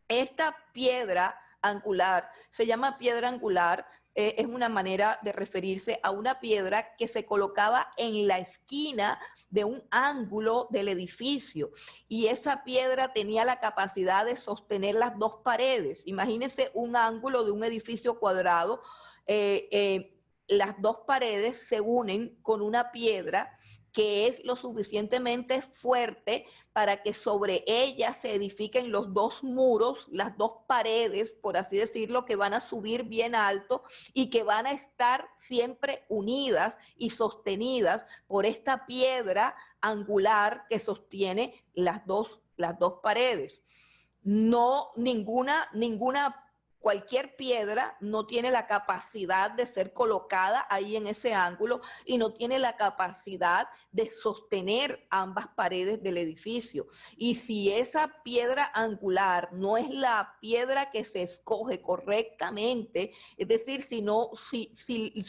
Esta piedra angular se llama piedra angular, es una manera de referirse a una piedra que se colocaba en la esquina de un ángulo del edificio y esa piedra tenía la capacidad de sostener las dos paredes. Imagínense un ángulo de un edificio cuadrado, las dos paredes se unen con una piedra que es lo suficientemente fuerte para que sobre ella se edifiquen los dos muros, las dos paredes, por así decirlo, que van a subir bien alto y que van a estar siempre unidas y sostenidas por esta piedra angular que sostiene las dos paredes. No, cualquier piedra no tiene la capacidad de ser colocada ahí en ese ángulo y no tiene la capacidad de sostener ambas paredes del edificio. Y si esa piedra angular no es la piedra que se escoge correctamente, es decir, si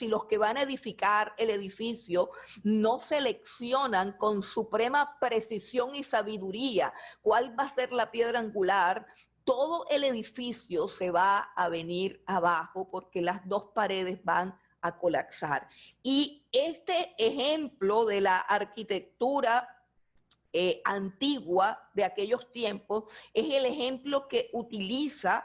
los que van a edificar el edificio no seleccionan con suprema precisión y sabiduría cuál va a ser la piedra angular, todo el edificio se va a venir abajo porque las dos paredes van a colapsar. Y este ejemplo de la arquitectura antigua de aquellos tiempos es el ejemplo que utiliza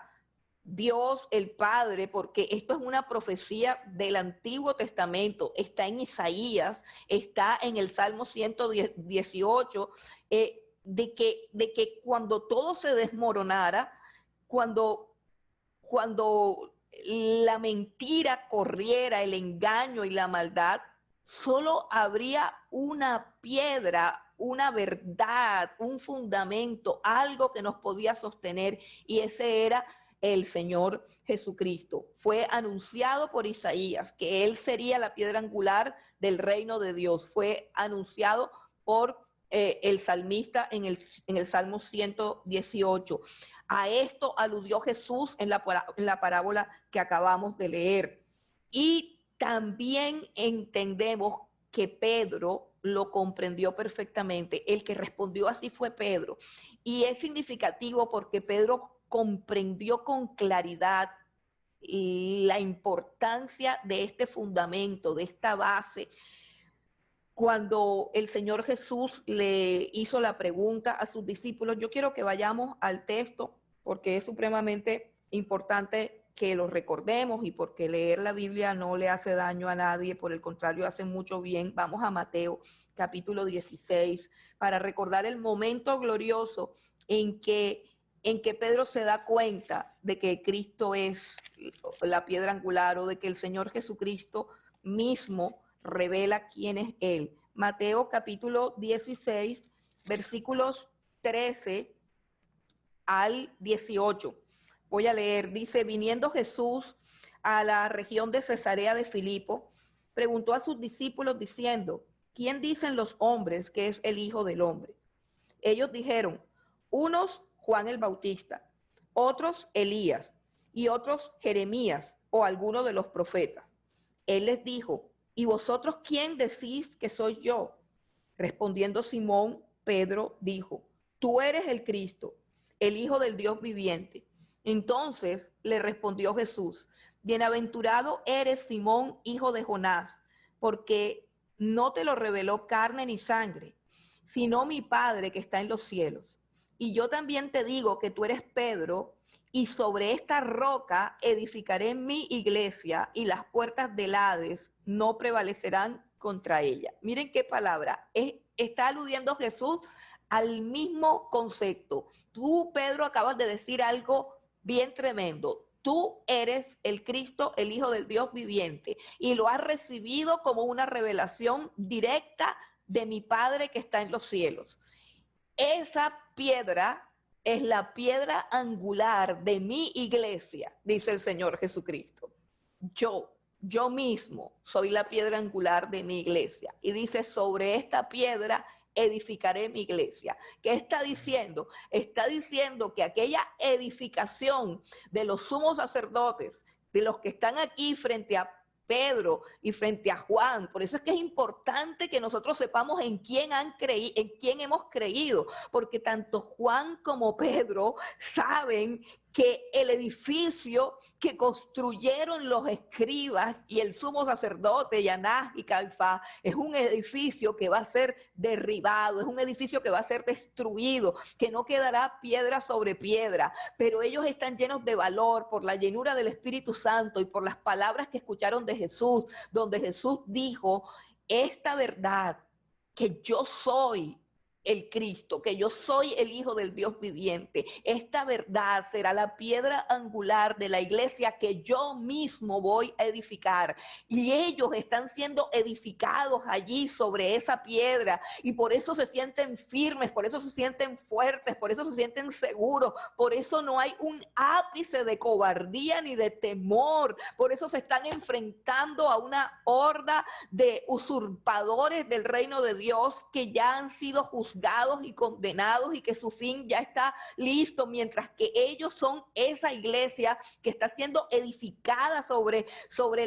Dios el Padre, porque esto es una profecía del Antiguo Testamento, está en Isaías, está en el Salmo 118, de que cuando todo se desmoronara, cuando la mentira corriera, el engaño y la maldad, solo habría una piedra, una verdad, un fundamento, algo que nos podía sostener, y ese era el Señor Jesucristo. Fue anunciado por Isaías que Él sería la piedra angular del reino de Dios. Fue anunciado por el salmista en el Salmo 118. A esto aludió Jesús en la parábola que acabamos de leer. Y también entendemos que Pedro lo comprendió perfectamente. El que respondió así fue Pedro. Y es significativo porque Pedro comprendió con claridad la importancia de este fundamento, de esta base, cuando el Señor Jesús le hizo la pregunta a sus discípulos. Yo quiero que vayamos al texto porque es supremamente importante que lo recordemos y porque leer la Biblia no le hace daño a nadie, por el contrario, hace mucho bien. Vamos a Mateo capítulo 16 para recordar el momento glorioso en que Pedro se da cuenta de que Cristo es la piedra angular o de que el Señor Jesucristo mismo revela quién es Él. Mateo capítulo 16, versículos 13 al 18. Voy a leer, dice: viniendo Jesús a la región de Cesarea de Filipo, preguntó a sus discípulos diciendo: ¿quién dicen los hombres que es el Hijo del Hombre? Ellos dijeron: unos Juan el Bautista, otros Elías y otros Jeremías o alguno de los profetas. Él les dijo, ¿y vosotros quién decís que soy yo? Respondiendo Simón, Pedro dijo, tú eres el Cristo, el Hijo del Dios viviente. Entonces le respondió Jesús, bienaventurado eres Simón, hijo de Jonás, porque no te lo reveló carne ni sangre, sino mi Padre que está en los cielos. Y yo también te digo que tú eres Pedro, y sobre esta roca edificaré mi iglesia, y las puertas del Hades no prevalecerán contra ella. Miren qué palabra. Está aludiendo Jesús al mismo concepto. Tú, Pedro, acabas de decir algo bien tremendo. Tú eres el Cristo, el Hijo del Dios viviente, y lo has recibido como una revelación directa de mi Padre que está en los cielos. Esa piedra es la piedra angular de mi iglesia, dice el Señor Jesucristo. Yo mismo soy la piedra angular de mi iglesia. Y dice, sobre esta piedra edificaré mi iglesia. ¿Qué está diciendo? Está diciendo que aquella edificación de los sumos sacerdotes, de los que están aquí frente a Pedro y frente a Juan. Por eso es que es importante que nosotros sepamos en quién hemos creído, porque tanto Juan como Pedro saben que el edificio que construyeron los escribas y el sumo sacerdote, y Anás y Caifás, es un edificio que va a ser derribado, es un edificio que va a ser destruido, que no quedará piedra sobre piedra, pero ellos están llenos de valor por la llenura del Espíritu Santo y por las palabras que escucharon de Jesús, donde Jesús dijo, esta verdad, que yo soy el Cristo, que yo soy el Hijo del Dios viviente. Esta verdad será la piedra angular de la iglesia que yo mismo voy a edificar. Y ellos están siendo edificados allí sobre esa piedra y por eso se sienten firmes, por eso se sienten fuertes, por eso se sienten seguros, por eso no hay un ápice de cobardía ni de temor, por eso se están enfrentando a una horda de usurpadores del reino de Dios que ya han sido juzgados y condenados y que su fin ya está listo, mientras que ellos son esa iglesia que está siendo edificada sobre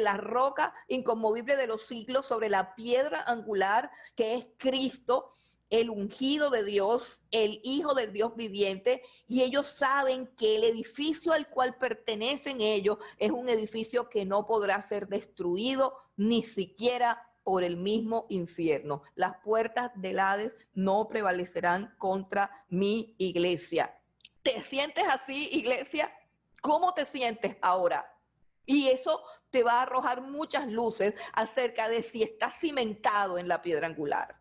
la roca inconmovible de los siglos, sobre la piedra angular que es Cristo, el ungido de Dios, el Hijo del Dios viviente, y ellos saben que el edificio al cual pertenecen ellos es un edificio que no podrá ser destruido ni siquiera por el mismo infierno. Las puertas del Hades no prevalecerán contra mi iglesia. ¿Te sientes así, iglesia? ¿Cómo te sientes ahora? Y eso te va a arrojar muchas luces acerca de si estás cimentado en la piedra angular.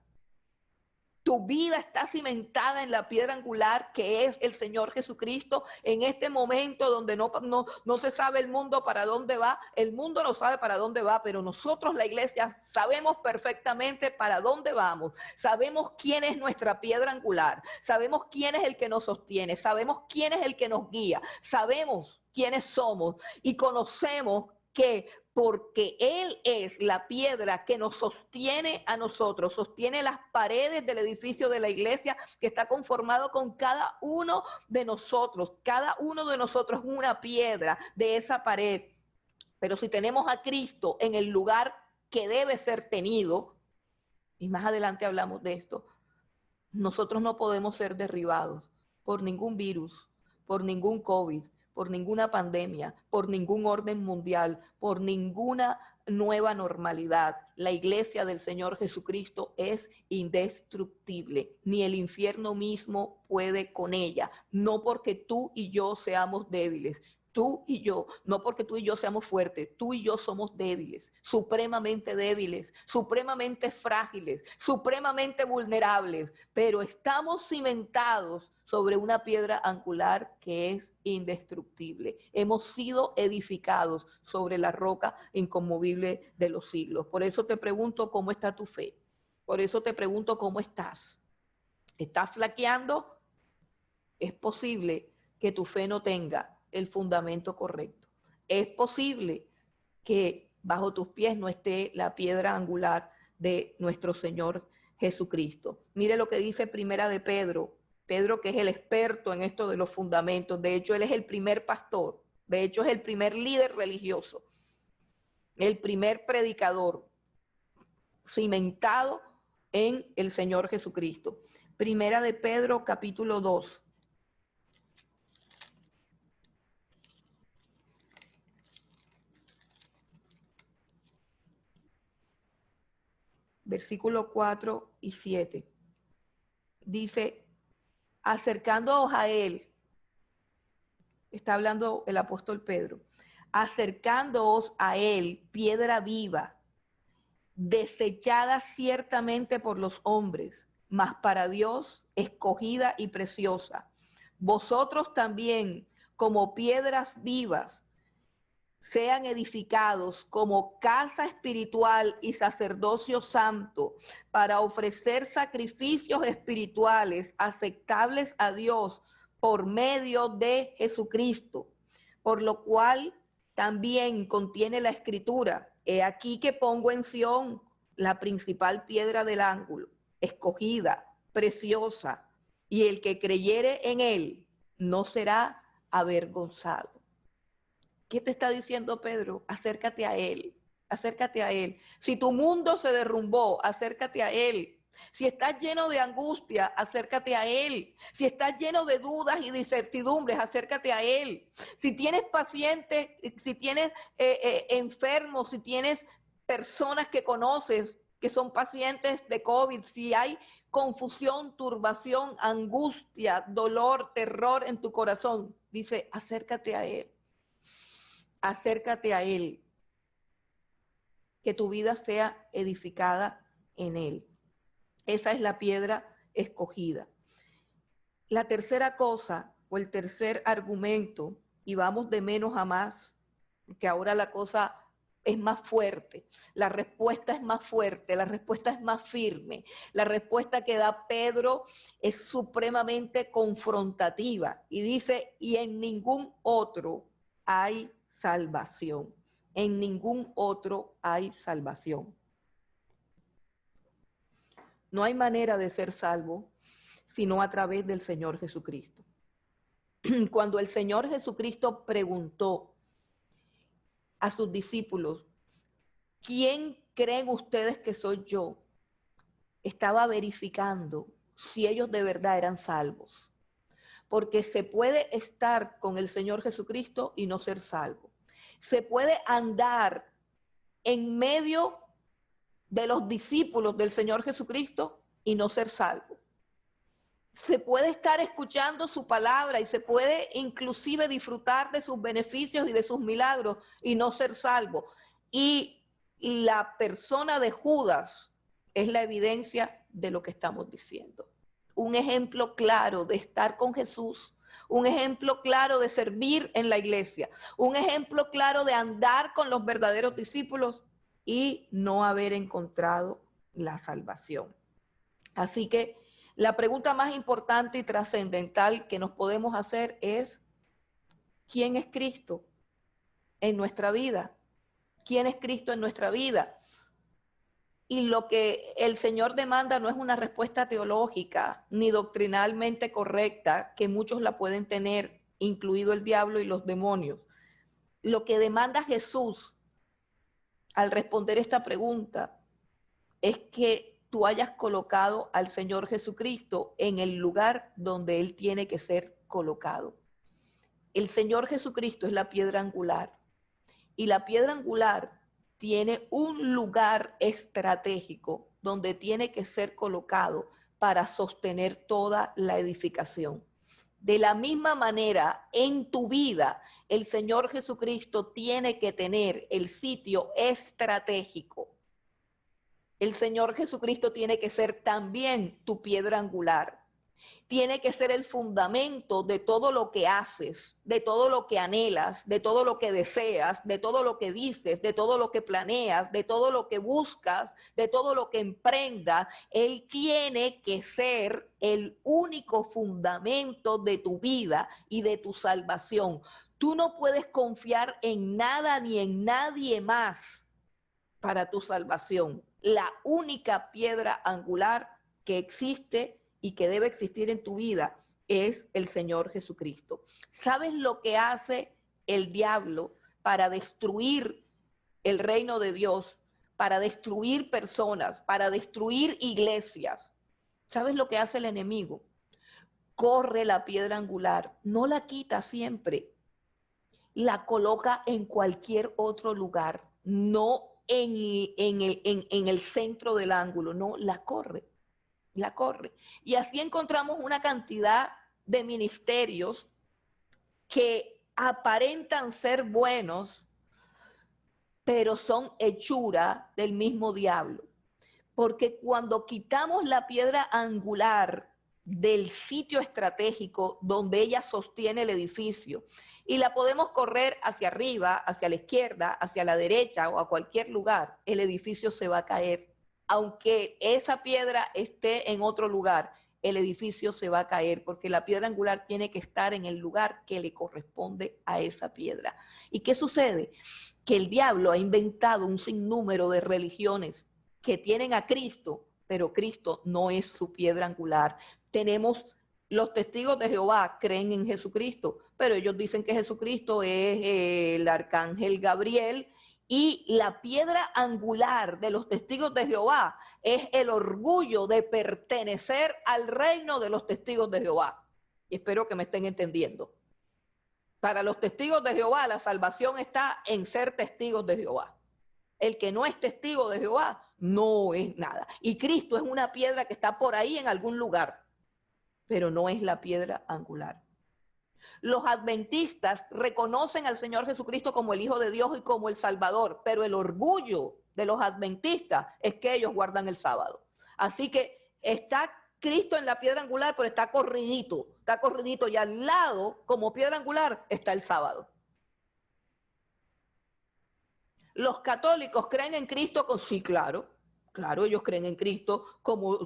Tu vida está cimentada en la piedra angular que es el Señor Jesucristo. En este momento donde no se sabe el mundo para dónde va, el mundo no sabe para dónde va, pero nosotros, la iglesia, sabemos perfectamente para dónde vamos. Sabemos quién es nuestra piedra angular, sabemos quién es el que nos sostiene, sabemos quién es el que nos guía, sabemos quiénes somos y conocemos que porque Él es la piedra que nos sostiene a nosotros, sostiene las paredes del edificio de la iglesia que está conformado con cada uno de nosotros. Cada uno de nosotros es una piedra de esa pared. Pero si tenemos a Cristo en el lugar que debe ser tenido, y más adelante hablamos de esto, nosotros no podemos ser derribados por ningún virus, por ningún COVID, por ninguna pandemia, por ningún orden mundial, por ninguna nueva normalidad. La iglesia del Señor Jesucristo es indestructible, ni el infierno mismo puede con ella, no porque tú y yo seamos débiles. Tú y yo, no porque tú y yo seamos fuertes, tú y yo somos débiles, supremamente frágiles, supremamente vulnerables, pero estamos cimentados sobre una piedra angular que es indestructible. Hemos sido edificados sobre la roca inconmovible de los siglos. Por eso te pregunto cómo está tu fe. Por eso te pregunto cómo estás. ¿Estás flaqueando? Es posible que tu fe no tenga el fundamento correcto. Es posible que bajo tus pies no esté la piedra angular de nuestro Señor Jesucristo. Mire lo que dice Primera de Pedro Pedro, que es el experto en esto de los fundamentos. De hecho, él es el primer pastor. De hecho, es el primer líder religioso, el primer predicador cimentado en el Señor Jesucristo. Primera de Pedro, capítulo 2. Versículo 4 y 7. Dice, acercándoos a él, está hablando el apóstol Pedro, acercándoos a él, piedra viva, desechada ciertamente por los hombres, mas para Dios escogida y preciosa. Vosotros también, como piedras vivas, sean edificados como casa espiritual y sacerdocio santo para ofrecer sacrificios espirituales aceptables a Dios por medio de Jesucristo, por lo cual también contiene la escritura: he aquí que pongo en Sión la principal piedra del ángulo, escogida, preciosa, y el que creyere en él no será avergonzado. ¿Qué te está diciendo Pedro? Acércate a él, acércate a él. Si tu mundo se derrumbó, acércate a él. Si estás lleno de angustia, acércate a él. Si estás lleno de dudas y de incertidumbres, acércate a él. Si tienes pacientes, si tienes enfermos, si tienes personas que conoces que son pacientes de COVID, si hay confusión, turbación, angustia, dolor, terror en tu corazón, dice, acércate a él. Acércate a él, que tu vida sea edificada en él. Esa es la piedra escogida. La tercera cosa o el tercer argumento, y vamos de menos a más, porque ahora la cosa es más fuerte, la respuesta es más fuerte, la respuesta es más firme, la respuesta que da Pedro es supremamente confrontativa y dice, y en ningún otro hay salvación. En ningún otro hay salvación. No hay manera de ser salvo sino a través del Señor Jesucristo. Cuando el Señor Jesucristo preguntó a sus discípulos, ¿quién creen ustedes que soy yo? Estaba verificando si ellos de verdad eran salvos. Porque se puede estar con el Señor Jesucristo y no ser salvo. Se puede andar en medio de los discípulos del Señor Jesucristo y no ser salvo. Se puede estar escuchando su palabra y se puede inclusive disfrutar de sus beneficios y de sus milagros y no ser salvo. Y la persona de Judas es la evidencia de lo que estamos diciendo. Un ejemplo claro de estar con Jesús, un ejemplo claro de servir en la iglesia, un ejemplo claro de andar con los verdaderos discípulos y no haber encontrado la salvación. Así que la pregunta más importante y trascendental que nos podemos hacer es, ¿quién es Cristo en nuestra vida? ¿Quién es Cristo en nuestra vida? Y lo que el Señor demanda no es una respuesta teológica ni doctrinalmente correcta, que muchos la pueden tener, incluido el diablo y los demonios. Lo que demanda Jesús al responder esta pregunta es que tú hayas colocado al Señor Jesucristo en el lugar donde Él tiene que ser colocado. El Señor Jesucristo es la piedra angular y la piedra angular tiene un lugar estratégico donde tiene que ser colocado para sostener toda la edificación. De la misma manera, en tu vida, el Señor Jesucristo tiene que tener el sitio estratégico. El Señor Jesucristo tiene que ser también tu piedra angular. Tiene que ser el fundamento de todo lo que haces, de todo lo que anhelas, de todo lo que deseas, de todo lo que dices, de todo lo que planeas, de todo lo que buscas, de todo lo que emprendas. Él tiene que ser el único fundamento de tu vida y de tu salvación. Tú no puedes confiar en nada ni en nadie más para tu salvación. La única piedra angular que existe y que debe existir en tu vida es el Señor Jesucristo. ¿Sabes lo que hace el diablo para destruir el reino de Dios, para destruir personas, para destruir iglesias? ¿Sabes lo que hace el enemigo? Corre la piedra angular, no la quita siempre, la coloca en cualquier otro lugar, no en el centro del ángulo, no, la corre, la corre. Y así encontramos una cantidad de ministerios que aparentan ser buenos, pero son hechura del mismo diablo. Porque cuando quitamos la piedra angular del sitio estratégico donde ella sostiene el edificio y la podemos correr hacia arriba, hacia la izquierda, hacia la derecha o a cualquier lugar, el edificio se va a caer. Aunque esa piedra esté en otro lugar, el edificio se va a caer porque la piedra angular tiene que estar en el lugar que le corresponde a esa piedra. ¿Y qué sucede? Que el diablo ha inventado un sinnúmero de religiones que tienen a Cristo, pero Cristo no es su piedra angular. Tenemos los testigos de Jehová, creen en Jesucristo, pero ellos dicen que Jesucristo es el arcángel Gabriel, y la piedra angular de los testigos de Jehová es el orgullo de pertenecer al reino de los testigos de Jehová. Y espero que me estén entendiendo. Para los testigos de Jehová, la salvación está en ser testigos de Jehová. El que no es testigo de Jehová no es nada. Y Cristo es una piedra que está por ahí en algún lugar, pero no es la piedra angular. Los adventistas reconocen al Señor Jesucristo como el Hijo de Dios y como el Salvador, pero el orgullo de los adventistas es que ellos guardan el sábado. Así que está Cristo en la piedra angular, pero está corridito y al lado, como piedra angular, está el sábado. Los católicos creen en Cristo, sí, claro, ellos creen en Cristo como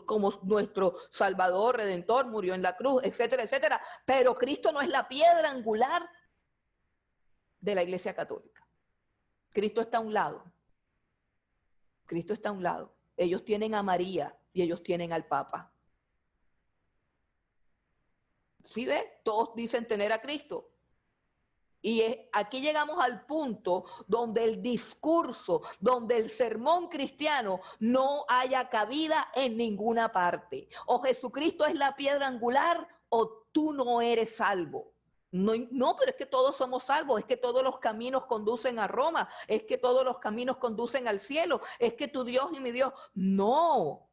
nuestro Salvador, Redentor, murió en la cruz, etcétera, etcétera. Pero Cristo no es la piedra angular de la Iglesia Católica. Cristo está a un lado. Cristo está a un lado. Ellos tienen a María y ellos tienen al Papa. ¿Sí ve? Todos dicen tener a Cristo. Y aquí llegamos al punto donde el discurso, donde el sermón cristiano no haya cabida en ninguna parte. O Jesucristo es la piedra angular o tú no eres salvo. No, pero es que todos somos salvos, es que todos los caminos conducen a Roma, es que todos los caminos conducen al cielo, es que tu Dios y mi Dios. No.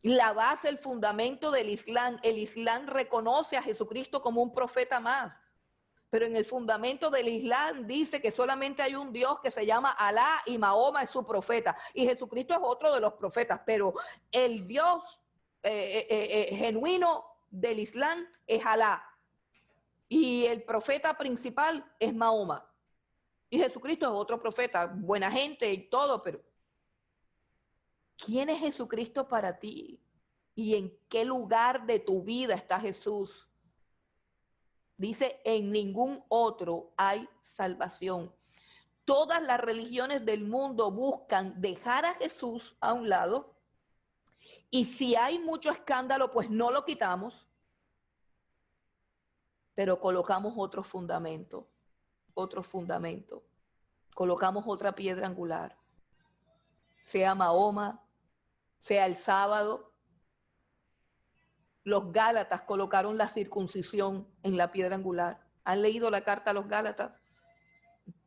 La base, el fundamento del Islam, el Islam reconoce a Jesucristo como un profeta más. Pero en el fundamento del Islam dice que solamente hay un Dios que se llama Alá y Mahoma es su profeta. Y Jesucristo es otro de los profetas, pero el Dios genuino del Islam es Alá. Y el profeta principal es Mahoma. Y Jesucristo es otro profeta, buena gente y todo, pero ¿quién es Jesucristo para ti? ¿Y en qué lugar de tu vida está Jesús? Dice, en ningún otro hay salvación. Todas las religiones del mundo buscan dejar a Jesús a un lado, y si hay mucho escándalo, pues no lo quitamos, pero colocamos otro fundamento, colocamos otra piedra angular, sea Mahoma, sea el sábado. Los Gálatas colocaron la circuncisión en la piedra angular. ¿Han leído la carta a los Gálatas?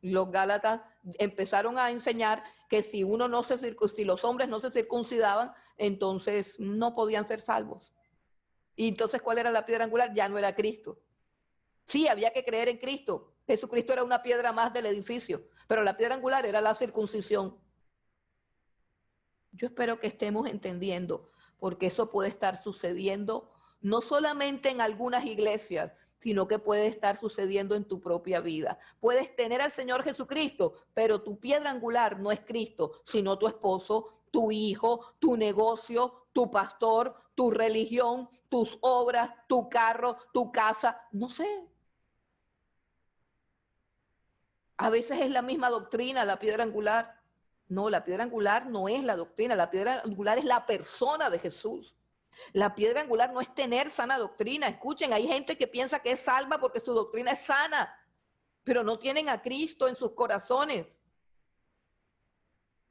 Los Gálatas empezaron a enseñar que si si los hombres no se circuncidaban, entonces no podían ser salvos. Y entonces, ¿cuál era la piedra angular? Ya no era Cristo. Sí, había que creer en Cristo. Jesucristo era una piedra más del edificio, pero la piedra angular era la circuncisión. Yo espero que estemos entendiendo, porque eso puede estar sucediendo no solamente en algunas iglesias, sino que puede estar sucediendo en tu propia vida. Puedes tener al Señor Jesucristo, pero tu piedra angular no es Cristo, sino tu esposo, tu hijo, tu negocio, tu pastor, tu religión, tus obras, tu carro, tu casa, no sé. A veces es la misma doctrina, la piedra angular. No, la piedra angular no es la doctrina, la piedra angular es la persona de Jesús. La piedra angular no es tener sana doctrina. Escuchen, hay gente que piensa que es salva porque su doctrina es sana, pero no tienen a Cristo en sus corazones,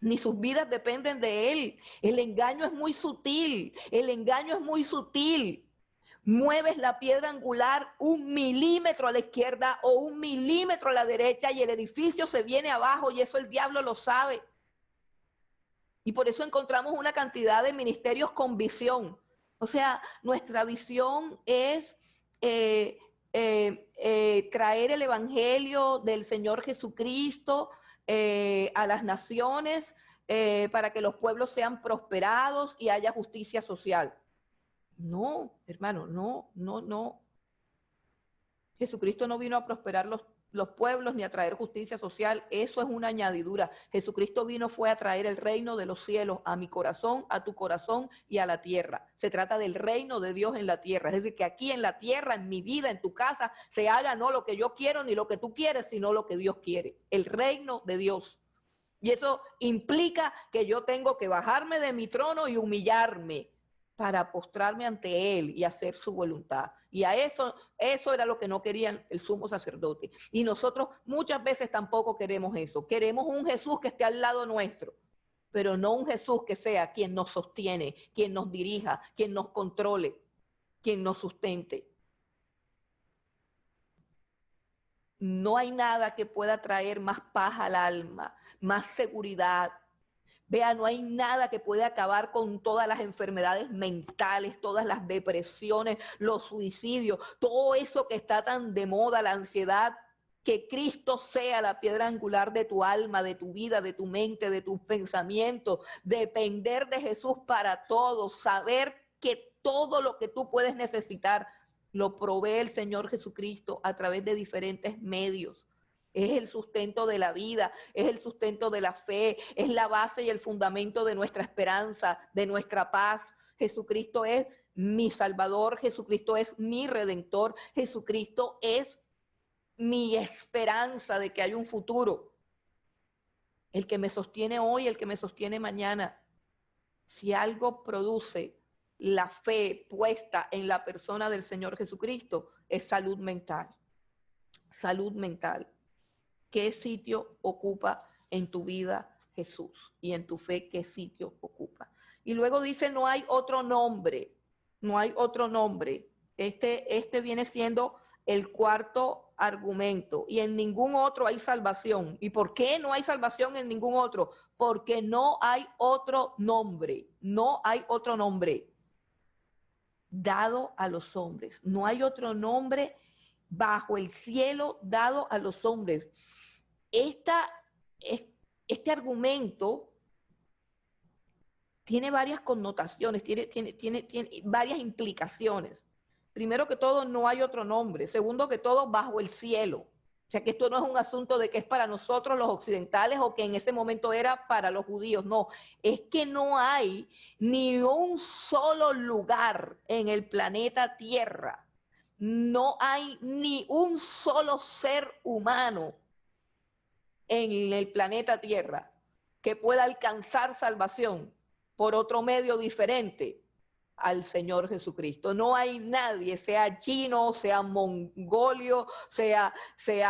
ni sus vidas dependen de Él. El engaño es muy sutil, el engaño es muy sutil. Mueves la piedra angular 1 milímetro a la izquierda o 1 milímetro a la derecha y el edificio se viene abajo, y eso el diablo lo sabe. Y por eso encontramos una cantidad de ministerios con visión. O sea, nuestra visión es traer el evangelio del Señor Jesucristo a las naciones para que los pueblos sean prosperados y haya justicia social. No, hermano, no, no, no. Jesucristo no vino a prosperar los pueblos ni a traer justicia social. Eso es una añadidura. Jesucristo vino fue a traer el reino de los cielos a mi corazón, a tu corazón y a la tierra. Se trata del reino de Dios en la tierra. Es decir, que aquí en la tierra, en mi vida, en tu casa, se haga no lo que yo quiero ni lo que tú quieres, sino lo que Dios quiere. El reino de Dios. Y eso implica que yo tengo que bajarme de mi trono y humillarme para postrarme ante Él y hacer su voluntad. Y a eso era lo que no querían el sumo sacerdote. Y nosotros muchas veces tampoco queremos eso. Queremos un Jesús que esté al lado nuestro, pero no un Jesús que sea quien nos sostiene, quien nos dirija, quien nos controle, quien nos sustente. No hay nada que pueda traer más paz al alma, más seguridad. Vea, no hay nada que pueda acabar con todas las enfermedades mentales, todas las depresiones, los suicidios, todo eso que está tan de moda, la ansiedad. Que Cristo sea la piedra angular de tu alma, de tu vida, de tu mente, de tus pensamientos. Depender de Jesús para todo, saber que todo lo que tú puedes necesitar lo provee el Señor Jesucristo a través de diferentes medios. Es el sustento de la vida, es el sustento de la fe, es la base y el fundamento de nuestra esperanza, de nuestra paz. Jesucristo es mi Salvador, Jesucristo es mi Redentor, Jesucristo es mi esperanza de que hay un futuro. El que me sostiene hoy, el que me sostiene mañana. Si algo produce la fe puesta en la persona del Señor Jesucristo, es salud mental. Salud mental. ¿Qué sitio ocupa en tu vida Jesús? Y en tu fe, ¿qué sitio ocupa? Y luego dice, no hay otro nombre, no hay otro nombre. Este viene siendo el cuarto argumento. Y en ningún otro hay salvación. ¿Y por qué no hay salvación en ningún otro? Porque no hay otro nombre, no hay otro nombre dado a los hombres. No hay otro nombre bajo el cielo dado a los hombres. Este argumento tiene varias connotaciones, tiene varias implicaciones. Primero que todo, no hay otro nombre. Segundo que todo, bajo el cielo. O sea, que esto no es un asunto de que es para nosotros los occidentales o que en ese momento era para los judíos. No, es que no hay ni un solo lugar en el planeta Tierra. No hay ni un solo ser humano en el planeta Tierra que pueda alcanzar salvación por otro medio diferente al Señor Jesucristo. No hay nadie, sea chino, sea mongolio, sea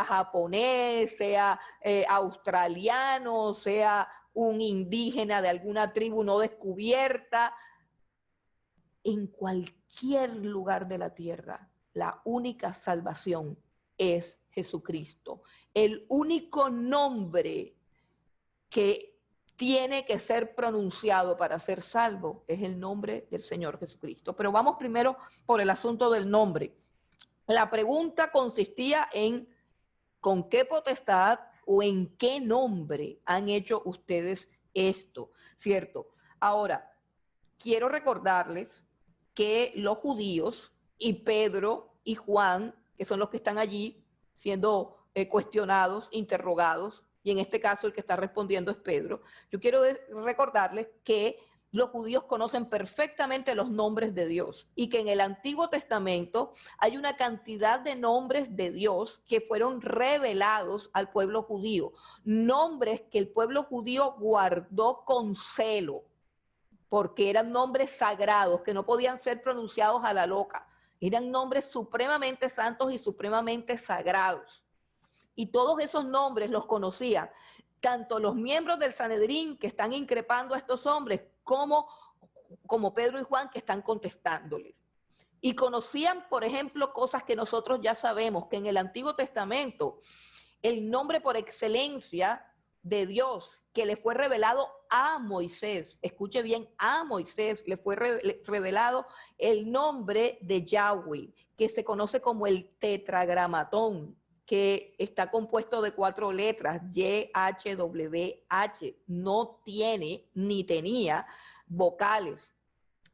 japonés, sea australiano, sea un indígena de alguna tribu no descubierta, en cualquier lugar de la tierra, la única salvación es Jesucristo. El único nombre que tiene que ser pronunciado para ser salvo es el nombre del Señor Jesucristo. Pero vamos primero por el asunto del nombre. La pregunta consistía en ¿con qué potestad o en qué nombre han hecho ustedes esto? ¿Cierto? Ahora, quiero recordarles que los judíos y Pedro y Juan, que son los que están allí siendo cuestionados, interrogados, y en este caso el que está respondiendo es Pedro, yo quiero recordarles que los judíos conocen perfectamente los nombres de Dios y que en el Antiguo Testamento hay una cantidad de nombres de Dios que fueron revelados al pueblo judío, nombres que el pueblo judío guardó con celo. porque eran nombres sagrados que no podían ser pronunciados a la loca. Eran nombres supremamente santos y supremamente sagrados. Y todos esos nombres los conocían tanto los miembros del Sanedrín que están increpando a estos hombres como Pedro y Juan que están contestándoles. Y conocían, por ejemplo, cosas que nosotros ya sabemos, que en el Antiguo Testamento el nombre por excelencia de Dios que le fue revelado a Moisés, escuche bien, a Moisés le fue revelado el nombre de Yahweh, que se conoce como el tetragramatón, que está compuesto de 4 letras, YHWH, no tiene ni tenía vocales.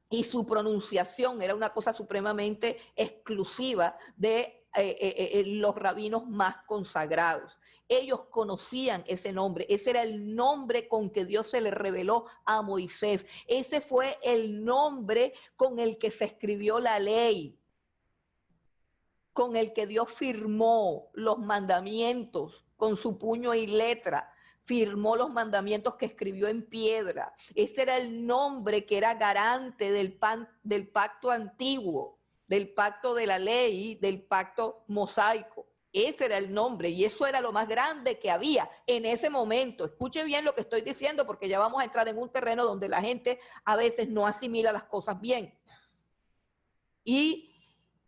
Y su pronunciación era una cosa supremamente exclusiva de los rabinos más consagrados. Ellos conocían ese nombre, ese era el nombre con que Dios se le reveló a Moisés. Ese fue el nombre con el que se escribió la ley, con el que Dios firmó los mandamientos con su puño y letra. Firmó los mandamientos que escribió en piedra. Ese era el nombre que era garante del pacto antiguo, del pacto de la ley, del pacto mosaico. Ese era el nombre y eso era lo más grande que había en ese momento. Escuche bien lo que estoy diciendo porque ya vamos a entrar en un terreno donde la gente a veces no asimila las cosas bien. ¿Y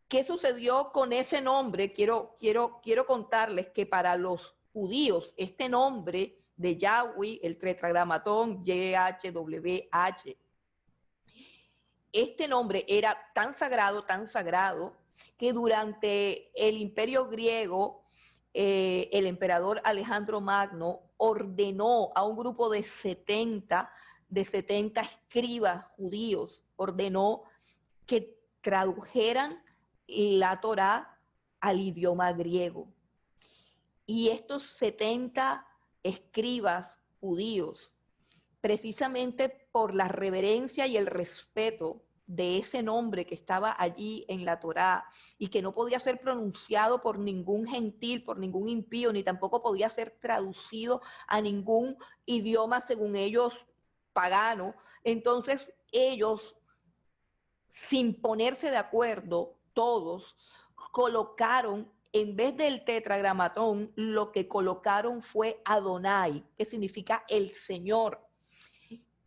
qué sucedió con ese nombre? Quiero contarles que para los judíos este nombre de Yahweh, el tetragramatón YHWH, este nombre era tan sagrado, que durante el Imperio griego, el emperador Alejandro Magno ordenó a un grupo de 70 escribas judíos, ordenó que tradujeran la Torá al idioma griego. Y estos 70 escribas judíos, precisamente por la reverencia y el respeto de ese nombre que estaba allí en la Torá y que no podía ser pronunciado por ningún gentil, por ningún impío, ni tampoco podía ser traducido a ningún idioma, según ellos, pagano. Entonces ellos, sin ponerse de acuerdo, todos colocaron, en vez del tetragramatón, lo que colocaron fue Adonai, que significa el Señor,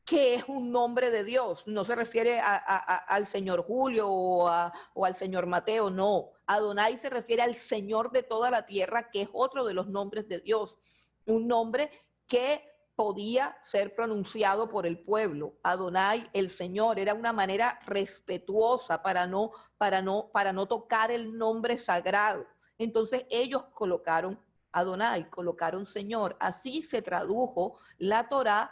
que es un nombre de Dios. No se refiere al señor Julio o al señor Mateo, no. Adonai se refiere al Señor de toda la tierra, que es otro de los nombres de Dios. Un nombre que podía ser pronunciado por el pueblo. Adonai, el Señor, era una manera respetuosa para no tocar el nombre sagrado. Entonces ellos colocaron Adonai, colocaron Señor. Así se tradujo la Torá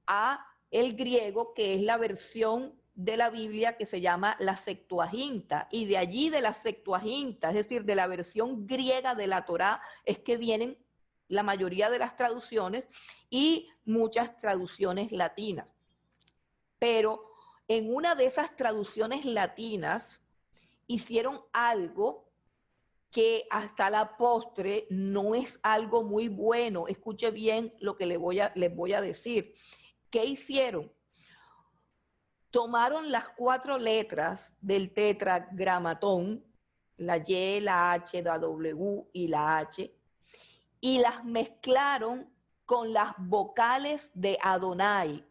a el griego, que es la versión de la Biblia que se llama la Septuaginta, y de allí de la Septuaginta, es decir, de la versión griega de la Torá, es que vienen la mayoría de las traducciones y muchas traducciones latinas. Pero en una de esas traducciones latinas hicieron algo que hasta la postre no es algo muy bueno. Escuche bien lo que les voy a decir. ¿Qué hicieron? Tomaron las 4 letras del tetragramatón, la Y, la H, la W y la H, y las mezclaron con las vocales de Adonai.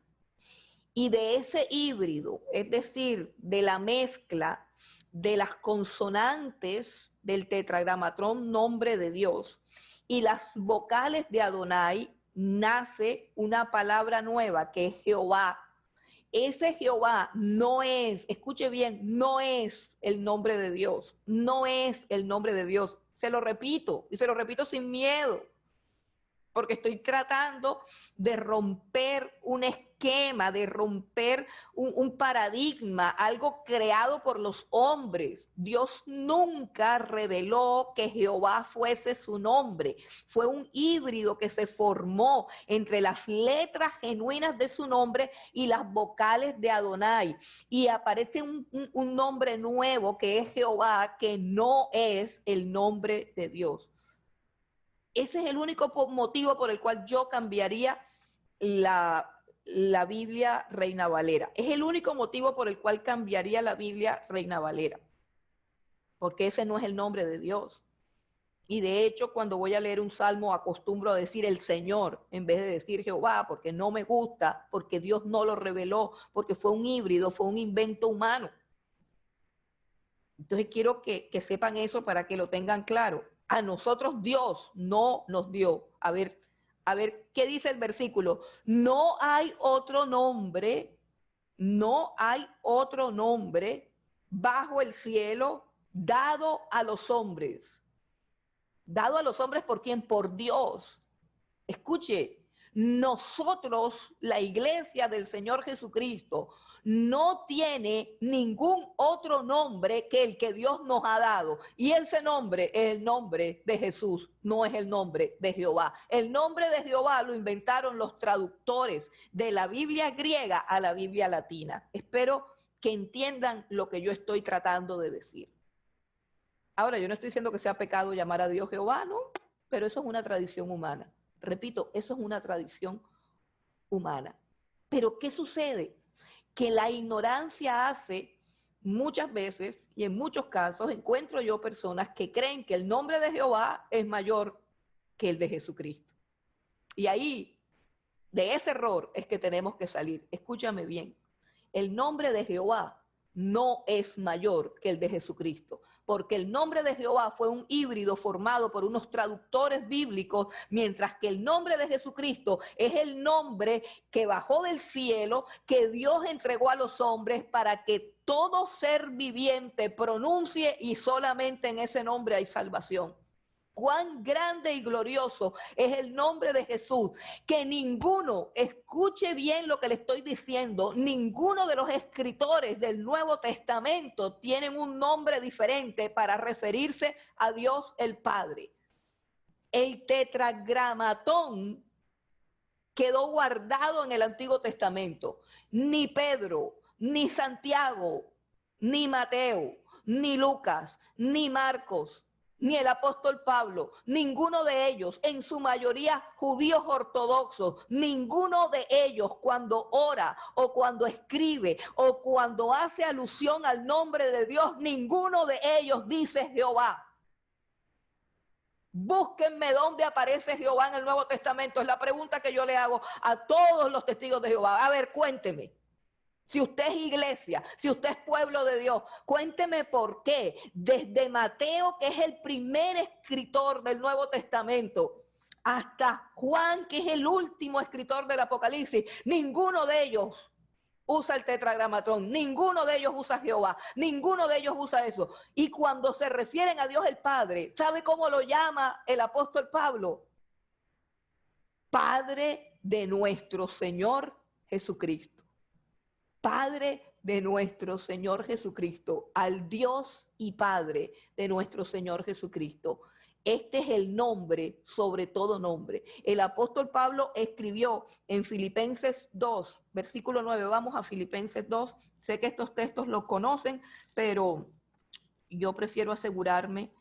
Y de ese híbrido, es decir, de la mezcla de las consonantes del tetragramatón nombre de Dios y las vocales de Adonai, nace una palabra nueva que es Jehová. Ese Jehová no es, escuche bien, no es el nombre de Dios, no es el nombre de Dios. Se lo repito y se lo repito sin miedo, porque estoy tratando de romper un esquema, de romper un paradigma, algo creado por los hombres. Dios nunca reveló que Jehová fuese su nombre. Fue un híbrido que se formó entre las letras genuinas de su nombre y las vocales de Adonai. Y aparece un nombre nuevo que es Jehová, que no es el nombre de Dios. Ese es el único motivo por el cual yo cambiaría la Biblia Reina Valera. Es el único motivo por el cual cambiaría la Biblia Reina Valera, porque ese no es el nombre de Dios. Y de hecho, cuando voy a leer un salmo, acostumbro a decir el Señor, en vez de decir Jehová, porque no me gusta, porque Dios no lo reveló, porque fue un híbrido, fue un invento humano. Entonces quiero que sepan eso para que lo tengan claro. A nosotros Dios no nos dio. A ver, ¿qué dice el versículo? No hay otro nombre, no hay otro nombre bajo el cielo dado a los hombres. Dado a los hombres por quién? Por Dios. Escuche, nosotros, la iglesia del Señor Jesucristo, no tiene ningún otro nombre que el que Dios nos ha dado. Y ese nombre es el nombre de Jesús, no es el nombre de Jehová. El nombre de Jehová lo inventaron los traductores de la Biblia griega a la Biblia latina. Espero que entiendan lo que yo estoy tratando de decir. Ahora, yo no estoy diciendo que sea pecado llamar a Dios Jehová, ¿no? Pero eso es una tradición humana. Repito, eso es una tradición humana. Pero ¿qué sucede? Que la ignorancia hace muchas veces, y en muchos casos, encuentro yo personas que creen que el nombre de Jehová es mayor que el de Jesucristo. Y ahí, de ese error es que tenemos que salir. Escúchame bien. El nombre de Jehová no es mayor que el de Jesucristo, porque el nombre de Jehová fue un híbrido formado por unos traductores bíblicos, mientras que el nombre de Jesucristo es el nombre que bajó del cielo, que Dios entregó a los hombres para que todo ser viviente pronuncie, y solamente en ese nombre hay salvación. Cuán grande y glorioso es el nombre de Jesús, que ninguno, escuche bien lo que le estoy diciendo, ninguno de los escritores del Nuevo Testamento tienen un nombre diferente para referirse a Dios el Padre. El tetragramatón quedó guardado en el Antiguo Testamento. Ni Pedro, ni Santiago, ni Mateo, ni Lucas, ni Marcos, ni el apóstol Pablo, ninguno de ellos, en su mayoría judíos ortodoxos, ninguno de ellos cuando ora o cuando escribe o cuando hace alusión al nombre de Dios, ninguno de ellos dice Jehová. Búsquenme dónde aparece Jehová en el Nuevo Testamento. Es la pregunta que yo le hago a todos los testigos de Jehová. A ver, cuénteme. Si usted es iglesia, si usted es pueblo de Dios, cuénteme por qué. Desde Mateo, que es el primer escritor del Nuevo Testamento, hasta Juan, que es el último escritor del Apocalipsis, ninguno de ellos usa el tetragramatón, ninguno de ellos usa Jehová, ninguno de ellos usa eso. Y cuando se refieren a Dios el Padre, ¿sabe cómo lo llama el apóstol Pablo? Padre de nuestro Señor Jesucristo. Padre de nuestro Señor Jesucristo, al Dios y Padre de nuestro Señor Jesucristo. Este es el nombre sobre todo nombre. El apóstol Pablo escribió en Filipenses 2, versículo 9. Vamos a Filipenses 2. Sé que estos textos los conocen, pero yo prefiero asegurarme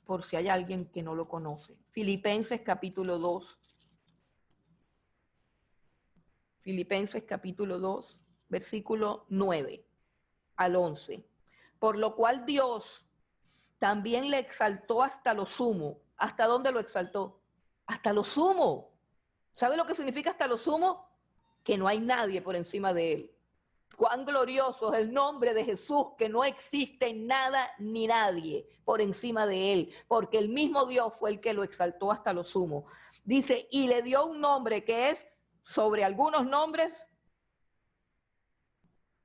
por si hay alguien que no lo conoce. Filipenses capítulo 2. Filipenses capítulo 2. Versículo 9 al 11. Por lo cual Dios también le exaltó hasta lo sumo. ¿Hasta dónde lo exaltó? Hasta lo sumo. ¿Sabe lo que significa hasta lo sumo? Que no hay nadie por encima de él. Cuán glorioso es el nombre de Jesús, que no existe nada ni nadie por encima de él, porque el mismo Dios fue el que lo exaltó hasta lo sumo. Dice, y le dio un nombre que es sobre algunos nombres,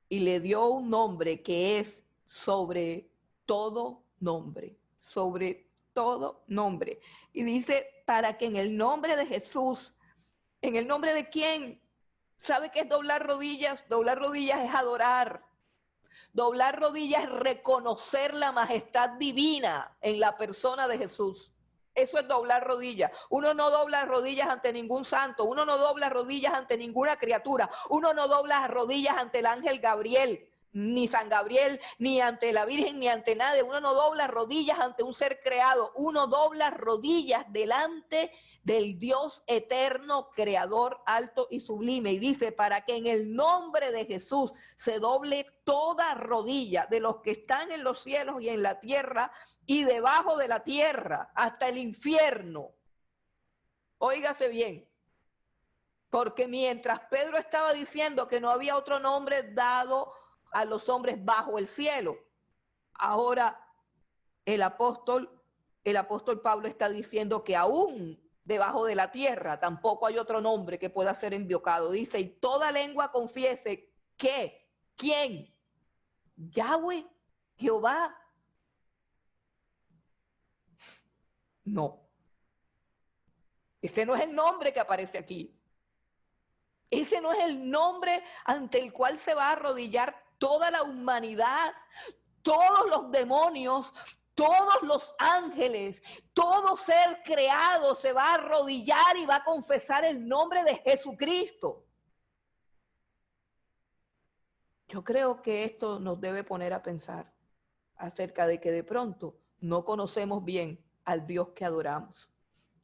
y le dio un nombre que es sobre todo nombre, sobre todo nombre. Y dice, para que en el nombre de Jesús, ¿en el nombre de quién? ¿Sabe qué es doblar rodillas? Doblar rodillas es adorar. Doblar rodillas es reconocer la majestad divina en la persona de Jesús. Eso es doblar rodillas. Uno no dobla rodillas ante ningún santo. Uno no dobla rodillas ante ninguna criatura. Uno no dobla rodillas ante el ángel Gabriel. ni San Gabriel, ni ante la Virgen, ni ante nadie. Uno no dobla rodillas ante un ser creado. Uno dobla rodillas delante del Dios eterno, creador, alto y sublime. Y dice, para que en el nombre de Jesús se doble toda rodilla de los que están en los cielos y en la tierra y debajo de la tierra, hasta el infierno. Óigase bien. Porque mientras Pedro estaba diciendo que no había otro nombre dado a los hombres bajo el cielo, ahora el apóstol Pablo está diciendo que aún debajo de la tierra tampoco hay otro nombre que pueda ser invocado. Dice, y toda lengua confiese que, ¿quién? Yahweh, Jehová. No. Este no es el nombre que aparece aquí. Ese no es el nombre ante el cual se va a arrodillar toda la humanidad, todos los demonios, todos los ángeles, todo ser creado se va a arrodillar y va a confesar el nombre de Jesucristo. Yo creo que esto nos debe poner a pensar acerca de que de pronto no conocemos bien al Dios que adoramos.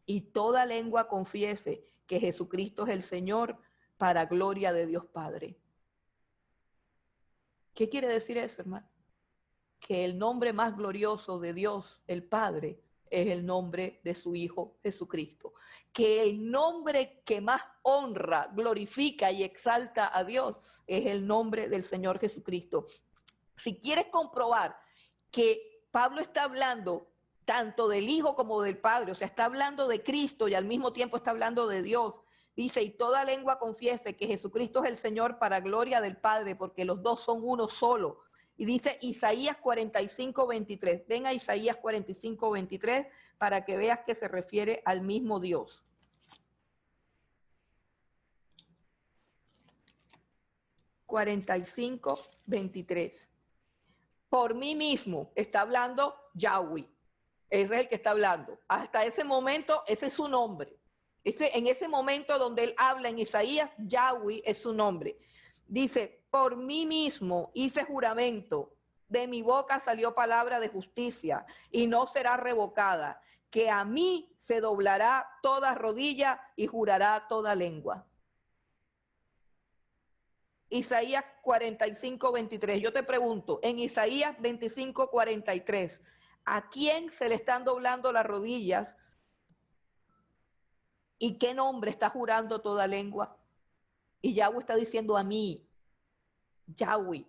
Y toda lengua confiese que Jesucristo es el Señor, para gloria de Dios Padre. ¿Qué quiere decir eso, hermano? Que el nombre más glorioso de Dios, el Padre, es el nombre de su Hijo Jesucristo. Que el nombre que más honra, glorifica y exalta a Dios es el nombre del Señor Jesucristo. Si quieres comprobar que Pablo está hablando tanto del Hijo como del Padre, o sea, está hablando de Cristo y al mismo tiempo está hablando de Dios, dice, y toda lengua confiese que Jesucristo es el Señor para gloria del Padre, porque los dos son uno solo. Y dice Isaías 45:23. Ven a Isaías 45:23 para que veas que se refiere al mismo Dios. (45:23) Por mí mismo está hablando Yahweh. Ese es el que está hablando. Hasta ese momento, ese es su nombre. En ese momento donde él habla en Isaías, Yahweh es su nombre. Dice, por mí mismo hice juramento, de mi boca salió palabra de justicia y no será revocada, que a mí se doblará toda rodilla y jurará toda lengua. Isaías 45:23. Yo te pregunto, en Isaías 25:43, ¿a quién se le están doblando las rodillas? ¿Y qué nombre está jurando toda lengua? Y Yahweh está diciendo a mí, Yahweh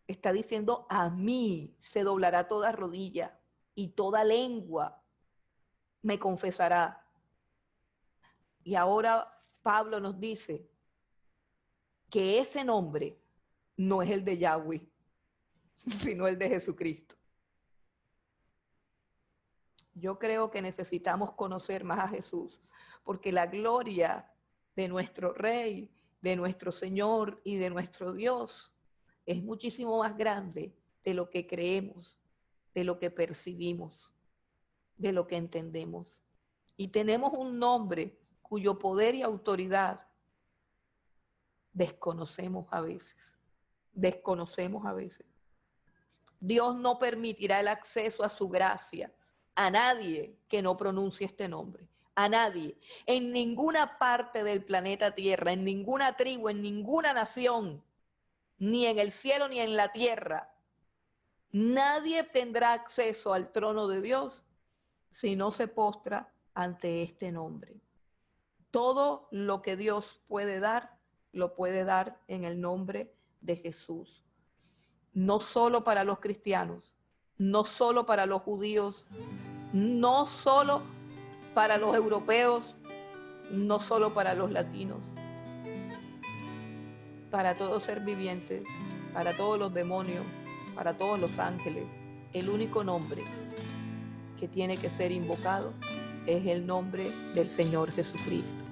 está diciendo a mí se doblará toda rodilla y toda lengua me confesará. Y ahora Pablo nos dice que ese nombre no es el de Yahweh, sino el de Jesucristo. Yo creo que necesitamos conocer más a Jesús, porque la gloria de nuestro Rey, de nuestro Señor y de nuestro Dios es muchísimo más grande de lo que creemos, de lo que percibimos, de lo que entendemos. Y tenemos un nombre cuyo poder y autoridad desconocemos a veces. Dios no permitirá el acceso a su gracia a nadie que no pronuncie este nombre. A nadie. En ninguna parte del planeta Tierra, en ninguna tribu, en ninguna nación, ni en el cielo ni en la tierra, nadie tendrá acceso al trono de Dios si no se postra ante este nombre. Todo lo que Dios puede dar, lo puede dar en el nombre de Jesús. No solo para los cristianos, no solo para los judíos, no solo para los europeos, no solo para los latinos, para todo ser viviente, para todos los demonios, para todos los ángeles. El único nombre que tiene que ser invocado es el nombre del Señor Jesucristo.